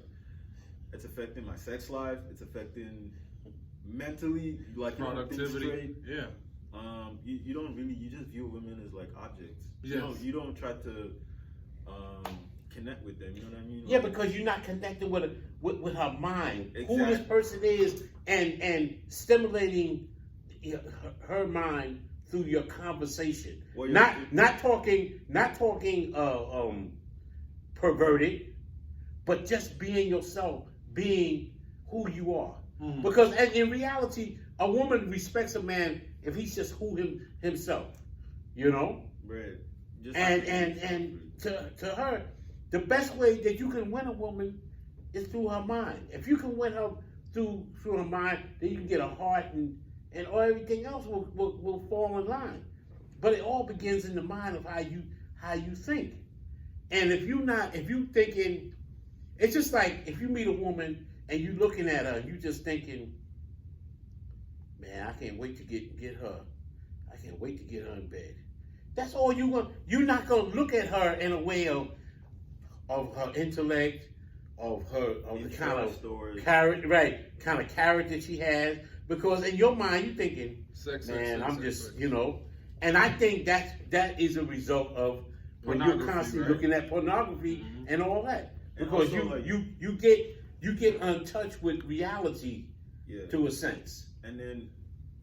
it's affecting my sex life. It's affecting mentally, like, productivity. You don't really, you just view women as like objects. Yes. You don't try to connect with them. You know what I mean? Yeah, because you're not connected with her mind, exactly. Who this person is, and stimulating her mind through your conversation. Well, not talking perverted, but just being yourself, being who you are. Mm-hmm. Because in reality, a woman respects a man if he's just himself, you know. Right. And to her, the best way that you can win a woman is through her mind. If you can win her through her mind, then you can get a heart and everything else will fall in line. But it all begins in the mind of how you think. And if you thinking, it's just like if you meet a woman and you looking at her and you just thinking, man, I can't wait to get her. I can't wait to get her in bed. That's all you're not gonna look at her in a way of her intellect, of the kind of character she has. Because in your mind you're thinking, I'm just, you know. And I think that is a result of when you're constantly looking at pornography and all that. Because you get in touch with reality to a sense. And then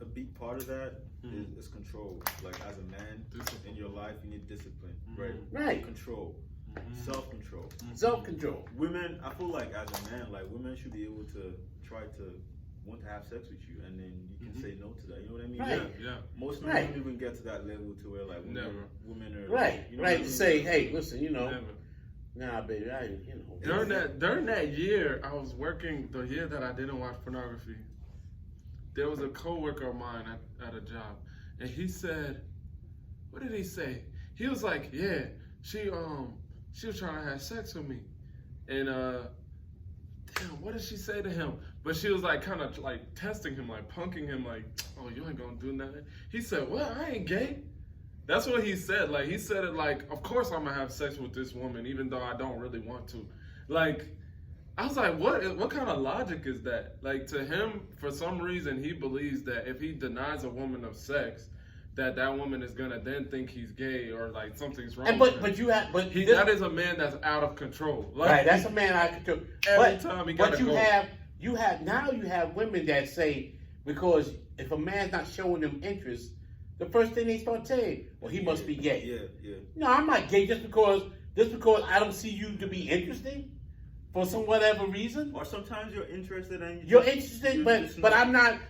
a big part of that is control. Like, as a man in your life, you need discipline, right? Control, self-control, self-control. Women, I feel like as a man, like, women should be able to try to want to have sex with you, and then you can say no to that. You know what I mean? Right. Yeah. Most men don't even get to that level to where, like, women are right. You know right. To say, hey, listen, you know. Nah, baby, During that year, I was working. The year that I didn't watch pornography, there was a coworker of mine at a job, and he said, "What did he say?" He was like, "Yeah, she was trying to have sex with me," and damn, what did she say to him? But she was like kind of like testing him, like punking him, like, "Oh, you ain't gonna do nothing." He said, "Well, I ain't gay." That's what he said. Like, he said it like, of course I'm gonna have sex with this woman, even though I don't really want to. Like, I was like, what kind of logic is that? Like, to him, for some reason, he believes that if he denies a woman of sex, that woman is gonna then think he's gay or like something's wrong. That is a man that's out of control. Like, right, that's a man out of control. Every time he gotta go. You have women that say, because if a man's not showing them interest, the first thing they start saying, well, he must be gay. Yeah. No, I'm not gay just because I don't see you to be interesting for some whatever reason. Or sometimes you're interested in you're interested, but I'm not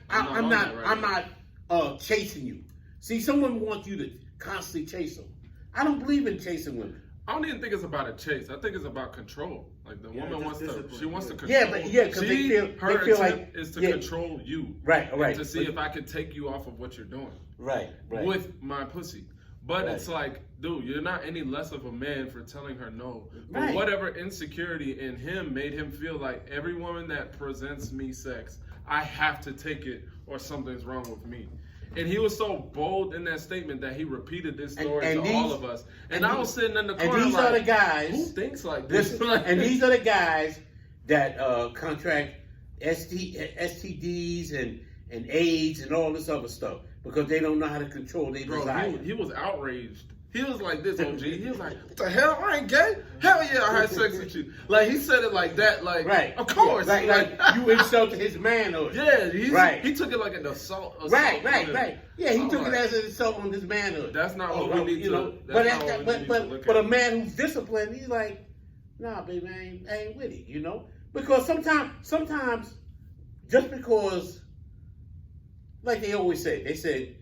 chasing you. See, someone wants you to constantly chase them. I don't believe in chasing women. I don't even think it's about a chase. I think it's about control. Like, the woman wants to control. Yeah, because they feel like is to control you. Right. To see if I can take you off of what you're doing. Right. With my pussy. But it's like, dude, you're not any less of a man for telling her no. But whatever insecurity in him made him feel like every woman that presents me sex, I have to take it or something's wrong with me. And he was so bold in that statement that he repeated this story to all of us. And I was sitting in the corner these are the guys who thinks like this? And these are the guys that contract STDs and AIDS and all this other stuff because they don't know how to control their desire. He was outraged. He was like this, OG. He was like, "What the hell? I ain't gay. Hell yeah, I had sex with you." Like, he said it like that. Like, of course. Like you insulted his manhood. Yeah, he took it like an assault. Right. Yeah, he took it as an assault on his manhood. That's not what we need to. But a man who's disciplined, he's like, nah, baby, I ain't with it. You know, because sometimes, just because, like they always say, they said,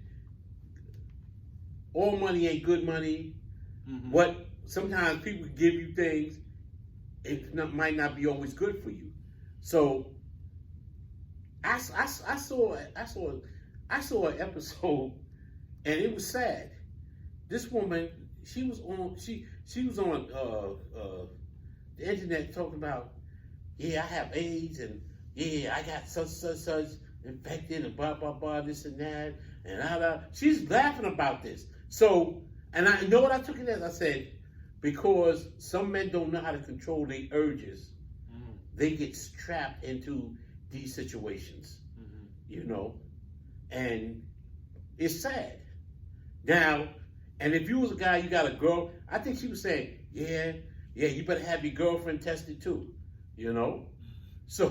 all money ain't good money. What sometimes people give you things, might not be always good for you. So I saw an episode, and it was sad. This woman, she was on the internet talking about, yeah, I have AIDS, and yeah, I got such infected, and blah blah blah, this and that, and she's laughing about this. So, and I know what I took it as. I said, because some men don't know how to control their urges, they get trapped into these situations, you know, and it's sad. Now, and if you was a guy, you got a girl, I think she was saying, yeah, you better have your girlfriend tested too, you know. So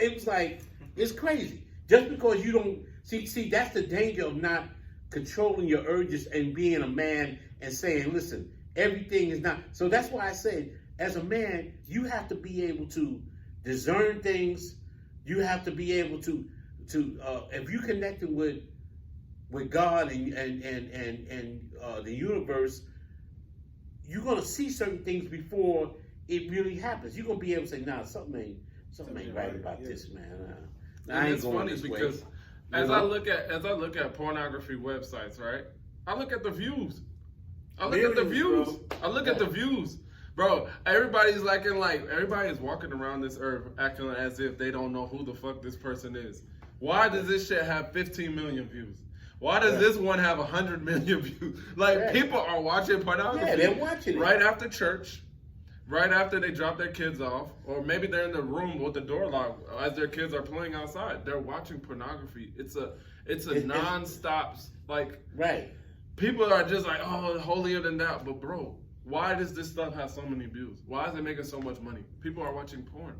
it was like, it's crazy. Just because you don't see, that's the danger of not controlling your urges and being a man and saying, listen, everything is not. So that's why I said, as a man, you have to be able to discern things. You have to be able to if you connected with God and the universe, you're gonna see certain things before it really happens. You're gonna be able to say, nah, something ain't right about this, man. And it's funny because as I look at pornography websites, right? I look at the views. I look at the views. Bro, everybody's everybody's walking around this earth acting as if they don't know who the fuck this person is. Why does this shit have 15 million views? Why does this one have 100 million views? People are watching pornography. Yeah, they're watching it. Right after church, right after they drop their kids off, or maybe they're in the room with the door locked as their kids are playing outside. They're watching pornography. It's a non-stop, right. People are just like, oh, holier than that. But bro, why does this stuff have so many views? Why is it making so much money? People are watching porn.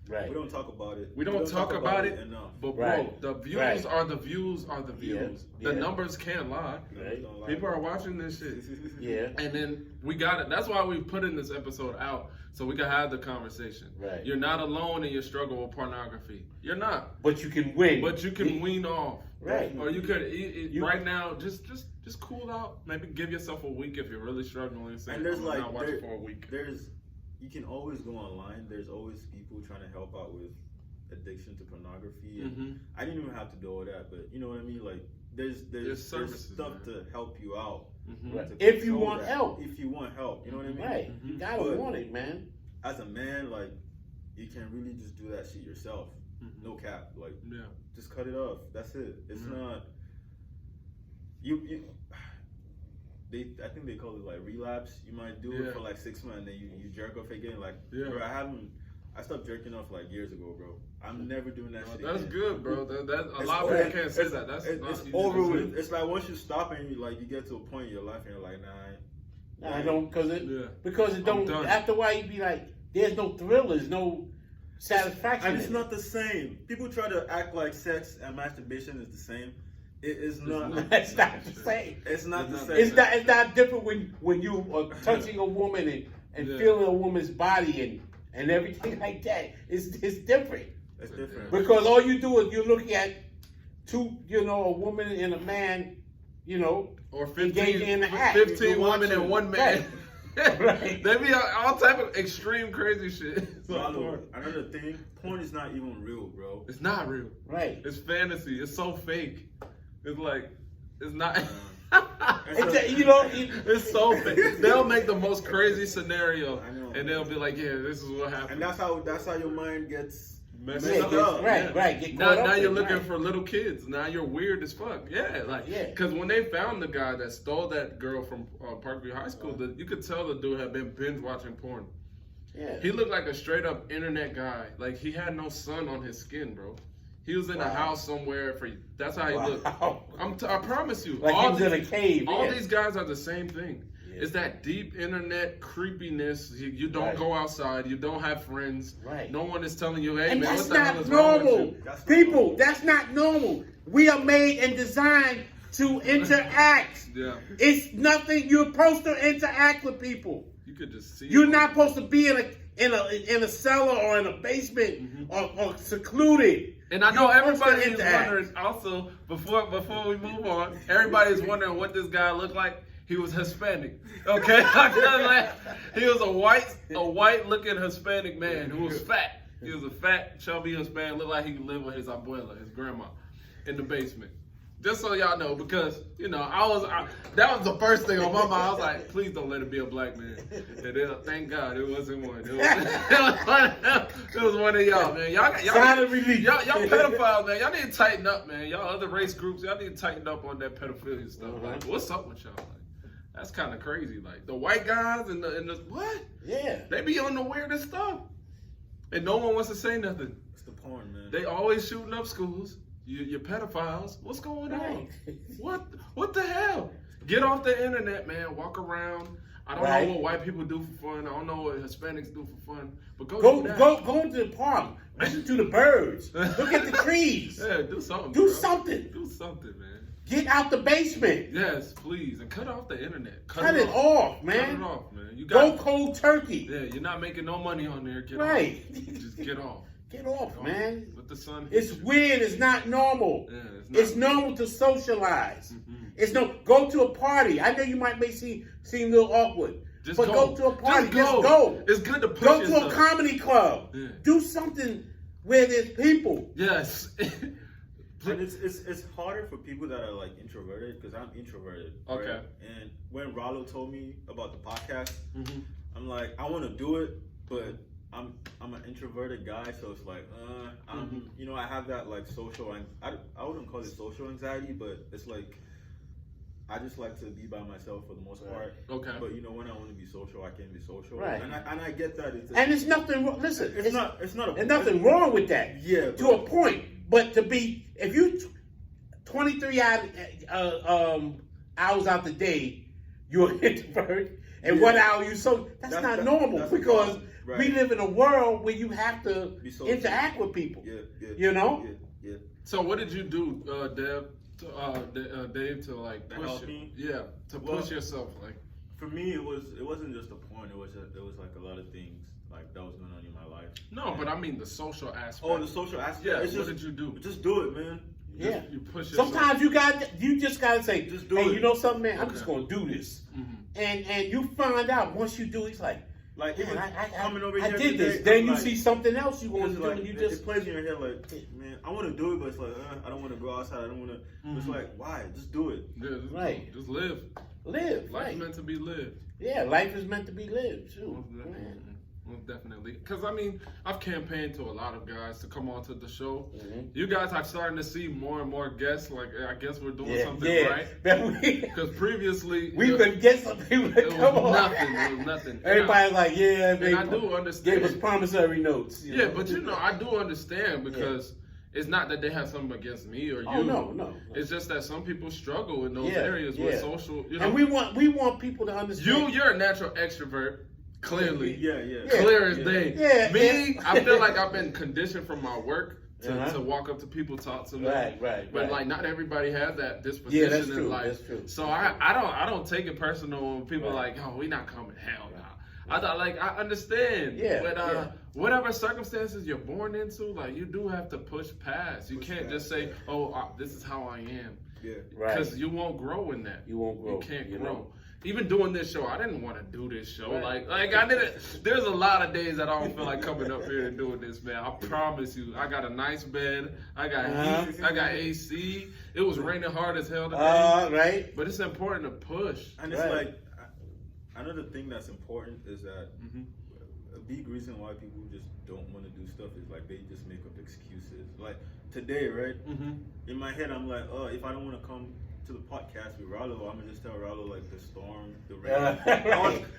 Right. We don't talk about it. We don't talk about it enough. But bro, the views are the views. The numbers can't lie. Right. People are watching this shit. Yeah. And then we got it. That's why we put in this episode out, so we can have the conversation. Right. You're not alone in your struggle with pornography. You're not. But you can win. But you can wean off. Right. Or you could right now just cool out. Maybe give yourself a week if you're really struggling. And there's not watch it for a week. You can always go online. There's always people trying to help out with addiction to pornography. And I didn't even have to do all that, but you know what I mean? Like there's stuff to help you out. Right. If you want help. If you want help, you know what I mean? Right. You gotta want it, man. As a man, you can really just do that shit yourself. No cap. Just cut it off. That's it. It's not I think they call it relapse. You might do it for 6 months and then you jerk off again. Bro, I stopped jerking off years ago, bro. I'm never doing that shit That's again. good, bro. A lot of people can't say that. It's over with. It's like once you stop and you get to a point in your life and you're like, nah. I don't, because it don't. After a while, you be like, there's no thrill, there's no satisfaction. And it's not the same. People try to act like sex and masturbation is the same. It is not. It's not the same. It's not the same. It's not different when you are touching a woman and feeling a woman's body and everything like that. It's different. It's different. Because all you do is you're looking at two, a woman and a man, or 15 engaging in the act. 15 women and one man. Right. They be all type of extreme crazy shit. Another thing, porn is not even real, bro. It's not real. Right. It's fantasy. It's so fake. It's it's not. It's so fake. They'll make the most crazy scenario, and they'll be like, "Yeah, this is what happened." And that's how your mind gets messed up. Right. Get now you're looking for little kids. Now you're weird as fuck. Yeah, because when they found the guy that stole that girl from Parkview High School, you could tell the dude had been binge watching porn. Yeah. He looked like a straight up internet guy. He had no sun on his skin, bro. He was in a house somewhere that's how he looked. I promise you. He was in a cave. All these guys are the same thing. Yeah. It's that deep internet creepiness. You don't go outside. You don't have friends. Right. No one is telling you, hey, and man, that's what the hell not is normal. wrong with you? People, that's not normal. We are made and designed to interact. Yeah. It's nothing. You're supposed to interact with people. You could just see. You're not supposed to be in a cellar or in a basement or secluded. And I know everybody is wondering also, before we move on, everybody is wondering what this guy looked like. He was Hispanic. Okay, he was a white looking Hispanic man who was fat. He was a fat, chubby Hispanic. Looked like he could live with his abuela, his grandma, in the basement. Just so y'all know, because that was the first thing on my mind. I was like, please don't let it be a black man. And thank God it wasn't one. It was one of y'all, man. Y'all pedophiles, man. Y'all need to tighten up, man. Y'all other race groups, y'all need to tighten up on that pedophilia stuff. Like, what's up with y'all? Like, that's kind of crazy. Like the white guys and the what? Yeah, they be on the weirdest stuff, and no one wants to say nothing. It's the porn, man. They always shooting up schools. You're pedophiles. What's going on? What the hell? Get off the internet, man. Walk around. I don't know what white people do for fun. I don't know what Hispanics do for fun. But go into the park. Listen to the birds. Look at the trees. Yeah, do something. Do something, man. Get out the basement. Yes, please, and cut off the internet. Cut it off, man. Cut it off, man. You go cold turkey. Yeah, you're not making no money on there. Get off. Just get off. Get off, man. Let the sun hit It's weird. It's not normal. Yeah, it's normal to socialize. It's go to a party. I know you might seem a little awkward, but go to a party. Just go. It's good to push Go yourself. to a comedy club. Yeah. Do something where there's people. Yes. And it's harder for people that are like introverted, because I'm introverted. Okay. Right? And when Rollo told me about the podcast, I'm like, I want to do it, but I'm an introverted guy, so it's like, I have that like social, I wouldn't call it social anxiety, but it's like, I just like to be by myself for the most part. Okay. But when I want to be social, I can be social. Right. And I get that. It's nothing wrong. Listen, it's not. There's nothing wrong with that. Yeah. To a point, but if you 23 hours out the day, you're an introvert, and 1 hour you that's not normal, because we live in a world where you have to interact with people. Yeah. So what did you do, Dave, to like push push yourself? Like, for me, it wasn't just a porn. It was like a lot of things like that was going on in my life. No, but I mean the social aspect. Oh, the social aspect. Yeah. What did you do? Just do it, man. Yeah. You push yourself. Sometimes you just gotta say, just do it. You know something, man? I'm just gonna do this. And you find out once you do, it's like man, coming over I here did this. Today, then you see something else you want to do, and you just it plays in your head like, hey, man, I want to do it, but it's like I don't want to go outside. I don't want to. It's like, why? Just do it. Yeah, just live. Live. Life is meant to be lived. Yeah, life is meant to be lived too. Most definitely. Because, I mean, I've campaigned to a lot of guys to come onto the show. You guys are starting to see more and more guests. Like, I guess we're doing something right. Because previously... we could get some people to come on. It was nothing. Everybody's like, and I do understand. Gave us promissory notes. Yeah, but I do understand, because... It's not that they have something against me or you. Oh, no. It's just that some people struggle in those areas with social. And we want people to understand. You're a natural extrovert, clearly. Yeah. Clear as day. Yeah. Me, I feel like I've been conditioned from my work to walk up to people, talk to them. Right. But like, not everybody has that disposition in life. That's true. So I don't take it personal when people are like, oh, we not coming. Hell no. I understand. But whatever circumstances you're born into, like, you do have to push past. You can't just say, this is how I am. Yeah. Right. Because you won't grow in that. You won't grow. You can't grow. Even doing this show, I didn't want to do this show. Like I didn't. There's a lot of days that I don't feel like coming up here and doing this, man. I promise you. I got a nice bed. I got heat. I got AC. It was raining hard as hell today. Right. But it's important to push. And it's like, another thing that's important is that a big reason why people just don't want to do stuff is like they just make up excuses. Like today, right? In my head, I'm like, if I don't want to come to the podcast with Rollo, I'm gonna just tell Rollo like the storm, the rain.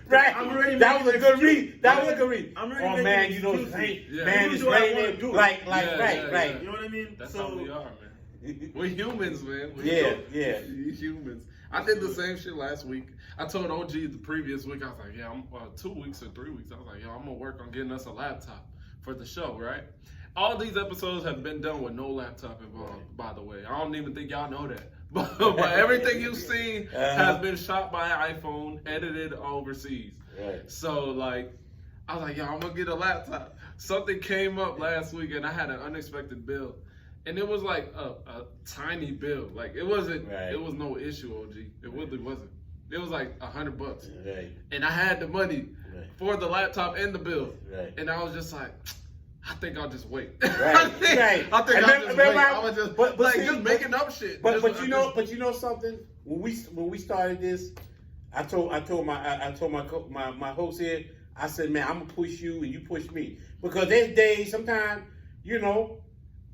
Right. I'm already. That was a good read. That was a good read. I'm already. Oh man, you know it's rain. Man, it's raining. Like, right. You know what I mean? That's how we are, man. We're humans, man. We're humans. I did the same shit last week. I told OG the previous week, I was like, I'm 2 weeks or 3 weeks. I was like, I'm gonna work on getting us a laptop for the show, right? All these episodes have been done with no laptop involved, by the way. I don't even think y'all know that. But everything you've seen has been shot by an iPhone, edited overseas. Right. So, like, I was like, I'm gonna get a laptop. Something came up last week, and I had an unexpected bill. And it was like a tiny bill. Like, it wasn't, it was no issue, OG. It really wasn't. It was like $100, right. And I had the money right. for the laptop and the bill, right. And I was just like, I think I'll just wait. Right, right. I think I'll just wait. I was just just making up shit. But you know something? When we started this, I told my host here, I said, man, I'm gonna push you and you push me, because there's days sometimes, you know.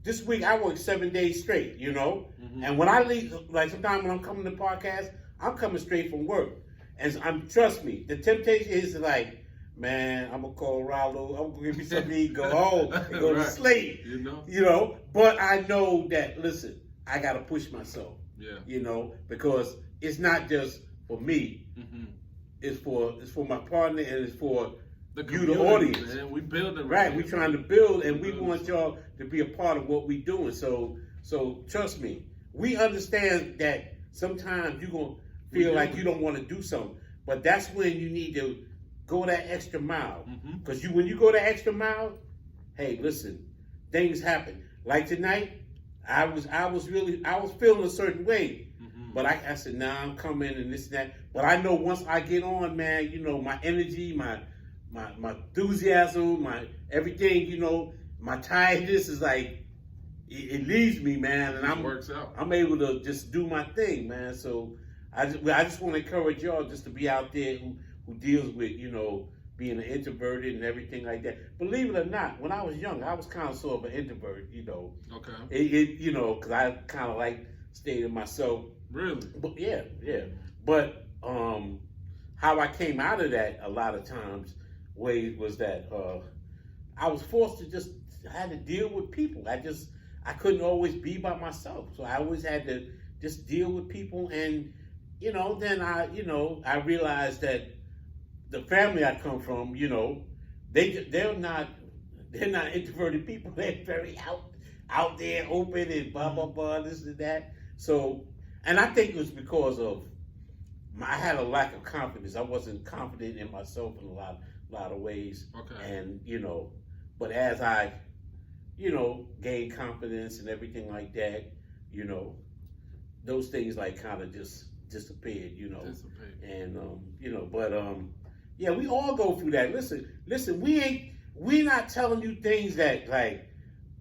This week I worked 7 days straight, you know, and when I leave, like sometimes when I'm coming to podcast, I'm coming straight from work, and trust me, the temptation is like, man, I'm gonna call Rollo, I'm gonna give me something to eat, go home, and go to sleep, you know. But I know that, listen, I gotta push myself, you know, because it's not just for me, it's for my partner, and it's for you, the audience. Man. We building, right? We trying to build, and we want y'all to be a part of what we doing. So trust me, we understand that sometimes you're gonna feel like you don't want to do something, but that's when you need to go that extra mile. Because when you go that extra mile, hey, listen, things happen. Like tonight, I was feeling a certain way, but I said, nah, I'm coming and this and that. But I know once I get on, man, you know, my energy, my enthusiasm, my everything, you know, my tiredness is like, it leaves me, man, and works out. I'm able to just do my thing, man. So I just want to encourage y'all just to be out there who deals with, you know, being an introverted and everything like that. Believe it or not, when I was young, I was kind of sort of an introvert, you know. Okay. You know, because I kind of like staying to myself. Really? But yeah. But how I came out of that a lot of times ways was that I was forced to I had to deal with people. I couldn't always be by myself. So I always had to just deal with people, and, you know, then I realized that the family I come from, you know, they're not introverted people. They're very out there, open, and blah blah blah, this and that. So, and I think it was because of I had a lack of confidence. I wasn't confident in myself in a lot of ways. Okay. And, you know, but as I, you know, gained confidence and everything like that, you know, those things like kind of just disappeared, you know. And you know, but yeah, we all go through that. Listen, we not telling you things that like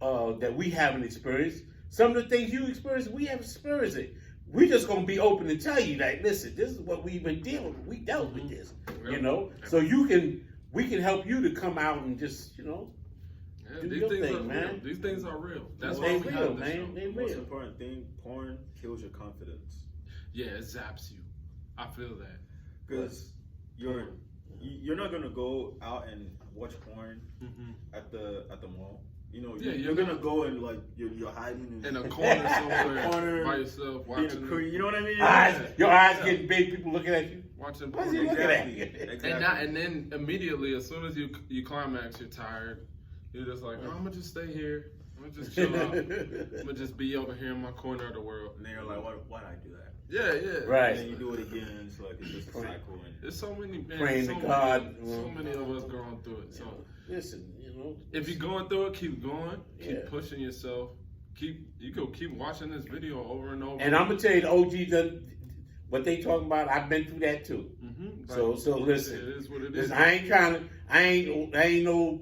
that we haven't experienced. Some of the things you experience, we have experienced it. We just gonna be open to tell you that, listen, this is what we've been dealing with. We dealt with this, you know. So we can help you to come out and just, you know, do your thing, man. Real. These things are real. That's why we real, have man. The most important thing, porn kills your confidence. Yeah, it zaps you. I feel that. Because you're not gonna go out and watch porn at the mall. You know, you're gonna go and like you're hiding in a corner somewhere by yourself watching. You know what I mean? Your eyes getting big, people looking at you. Watching porn. What's he looking at you? Exactly. And then immediately, as soon as you climax, you're tired. You're just like, I'm gonna just stay here. I'm gonna just chill out. I'm gonna just be over here in my corner of the world. And then you're like, why did I do that? Yeah. Right. And then you do it again. It's like it's just a cycle. And there's so many, man. Praying to God. So many of us going through it. So listen, you know, if you're going through it, keep going. Keep pushing yourself. Keep watching this video over and over. And I'm gonna tell you, the OG what they talking about. I've been through that too. So listen, it is what it is. I ain't no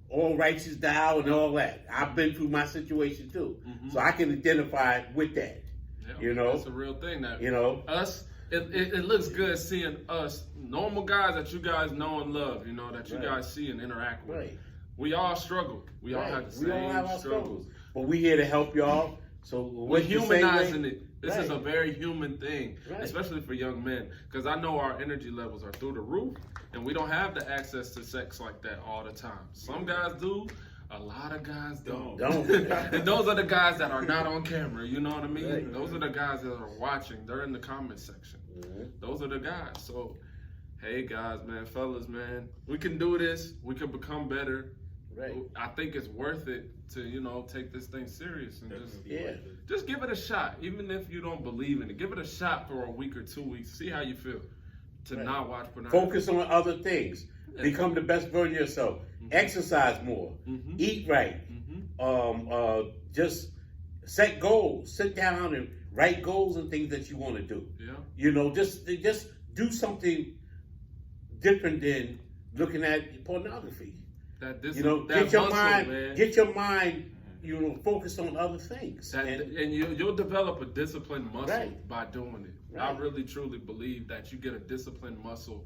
all righteous thou and all that. I've been through my situation too, so I can identify with that. Yeah, you know, it's a real thing. That, you know, us. It looks good seeing us normal guys that you guys know and love. You know, that you guys see and interact with. Right. We all struggle. We all have the same we all have our struggles. But we here to help y'all. So we're humanizing it. This is a very human thing, right, especially for young men. Because I know our energy levels are through the roof, and we don't have the access to sex like that all the time. Some guys do. A lot of guys don't. And those are the guys that are not on camera. You know what I mean? Right. Those are the guys that are watching. They're in the comment section. Those are the guys. So, hey guys, man, fellas, man, we can do this. We can become better. Right. I think it's worth it to, you know, take this thing serious and just give it a shot. Even if you don't believe in it, give it a shot for a week or 2 weeks. See how you feel. To not watch pornography. Focus on other things. Become the best version of yourself. Exercise more. Eat right. Just set goals. Sit down and write goals and things that you want to do. Yeah. You know, just do something different than looking at pornography. Get your mind, focused on other things. And you'll develop a disciplined muscle by doing it. Right. I really truly believe that you get a disciplined muscle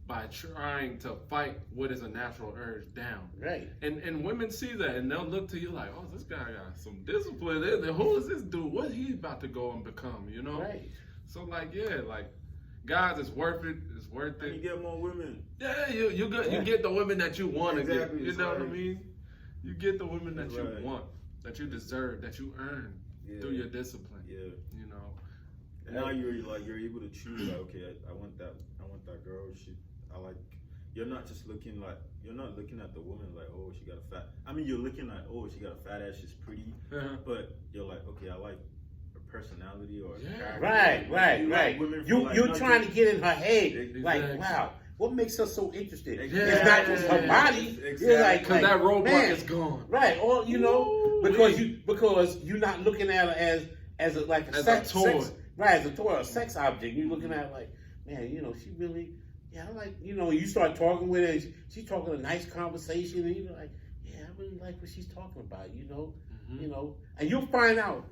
by trying to fight what is a natural urge down. Right. And women see that and they'll look to you like, oh, this guy got some discipline. Who is this dude? What he about to go and become, Right. So guys, it's worth it. It's worth it. And you get more women. Yeah, you get the women that you want to get. You know what I mean? You get the women that you want, that you deserve, that you earn through your discipline. Yeah. And now you're able to choose okay, I want that girl. You're not just looking at the woman like, oh, she got a fat. I mean, you're looking at, oh, she got a fat ass, she's pretty, but you're like, okay, I like her personality or character. Right. You're trying to get in her head, like, wow. What makes her so interested? It's not just her body. Exactly. Like, because that roadblock is gone. Right. Or because you're not looking at her as a toy. Right, as a toy, a sex object. You're looking at her like, man, she really, I like, you start talking with her, and she's talking a nice conversation, and you're like, yeah, I really like what she's talking about, and you'll find out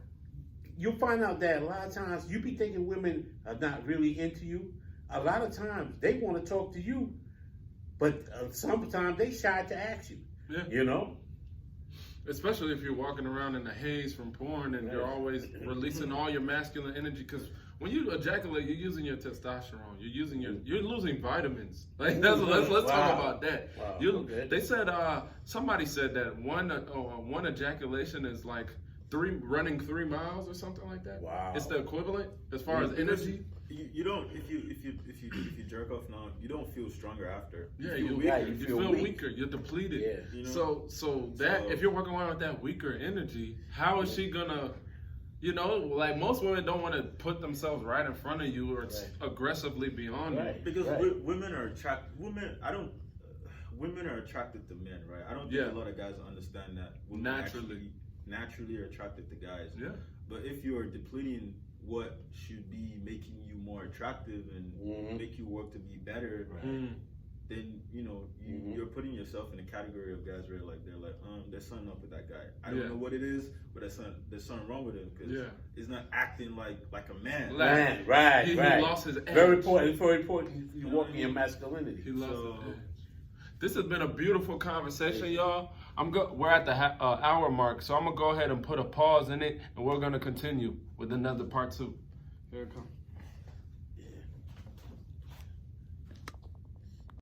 that a lot of times you be thinking women are not really into you. A lot of times they want to talk to you, but sometimes they shy to ask you. Yeah. Especially if you're walking around in the haze from porn and you're always releasing all your masculine energy. Because when you ejaculate, you're using your testosterone. You're losing vitamins. Let's talk about that. Wow. They said somebody said that one ejaculation is like running 3 miles or something like that. Wow. It's the equivalent as far as energy. You don't if you jerk off now, you don't feel stronger after. Yeah, you feel weaker. You're depleted. Yeah. So if you're working around with that weaker energy, how is she gonna? Most women don't want to put themselves right in front of you or aggressively beyond you. Because women are attracted. Women are attracted to men, right? I don't think a lot of guys understand that. Women naturally are attracted to guys. Yeah. But if you're depleting what should be making you more attractive and make you work to be better, then you're putting yourself in a category of guys where they're like, there's something up with that guy. I don't know what it is, but there's something wrong with him because he's not acting like a man. Right. He lost his edge. Very important. It's very important. You walk in your masculinity. He lost his edge. This has been a beautiful conversation, y'all. We're at the hour mark, so I'm gonna go ahead and put a pause in it, and we're gonna continue with another part 2. Here it comes.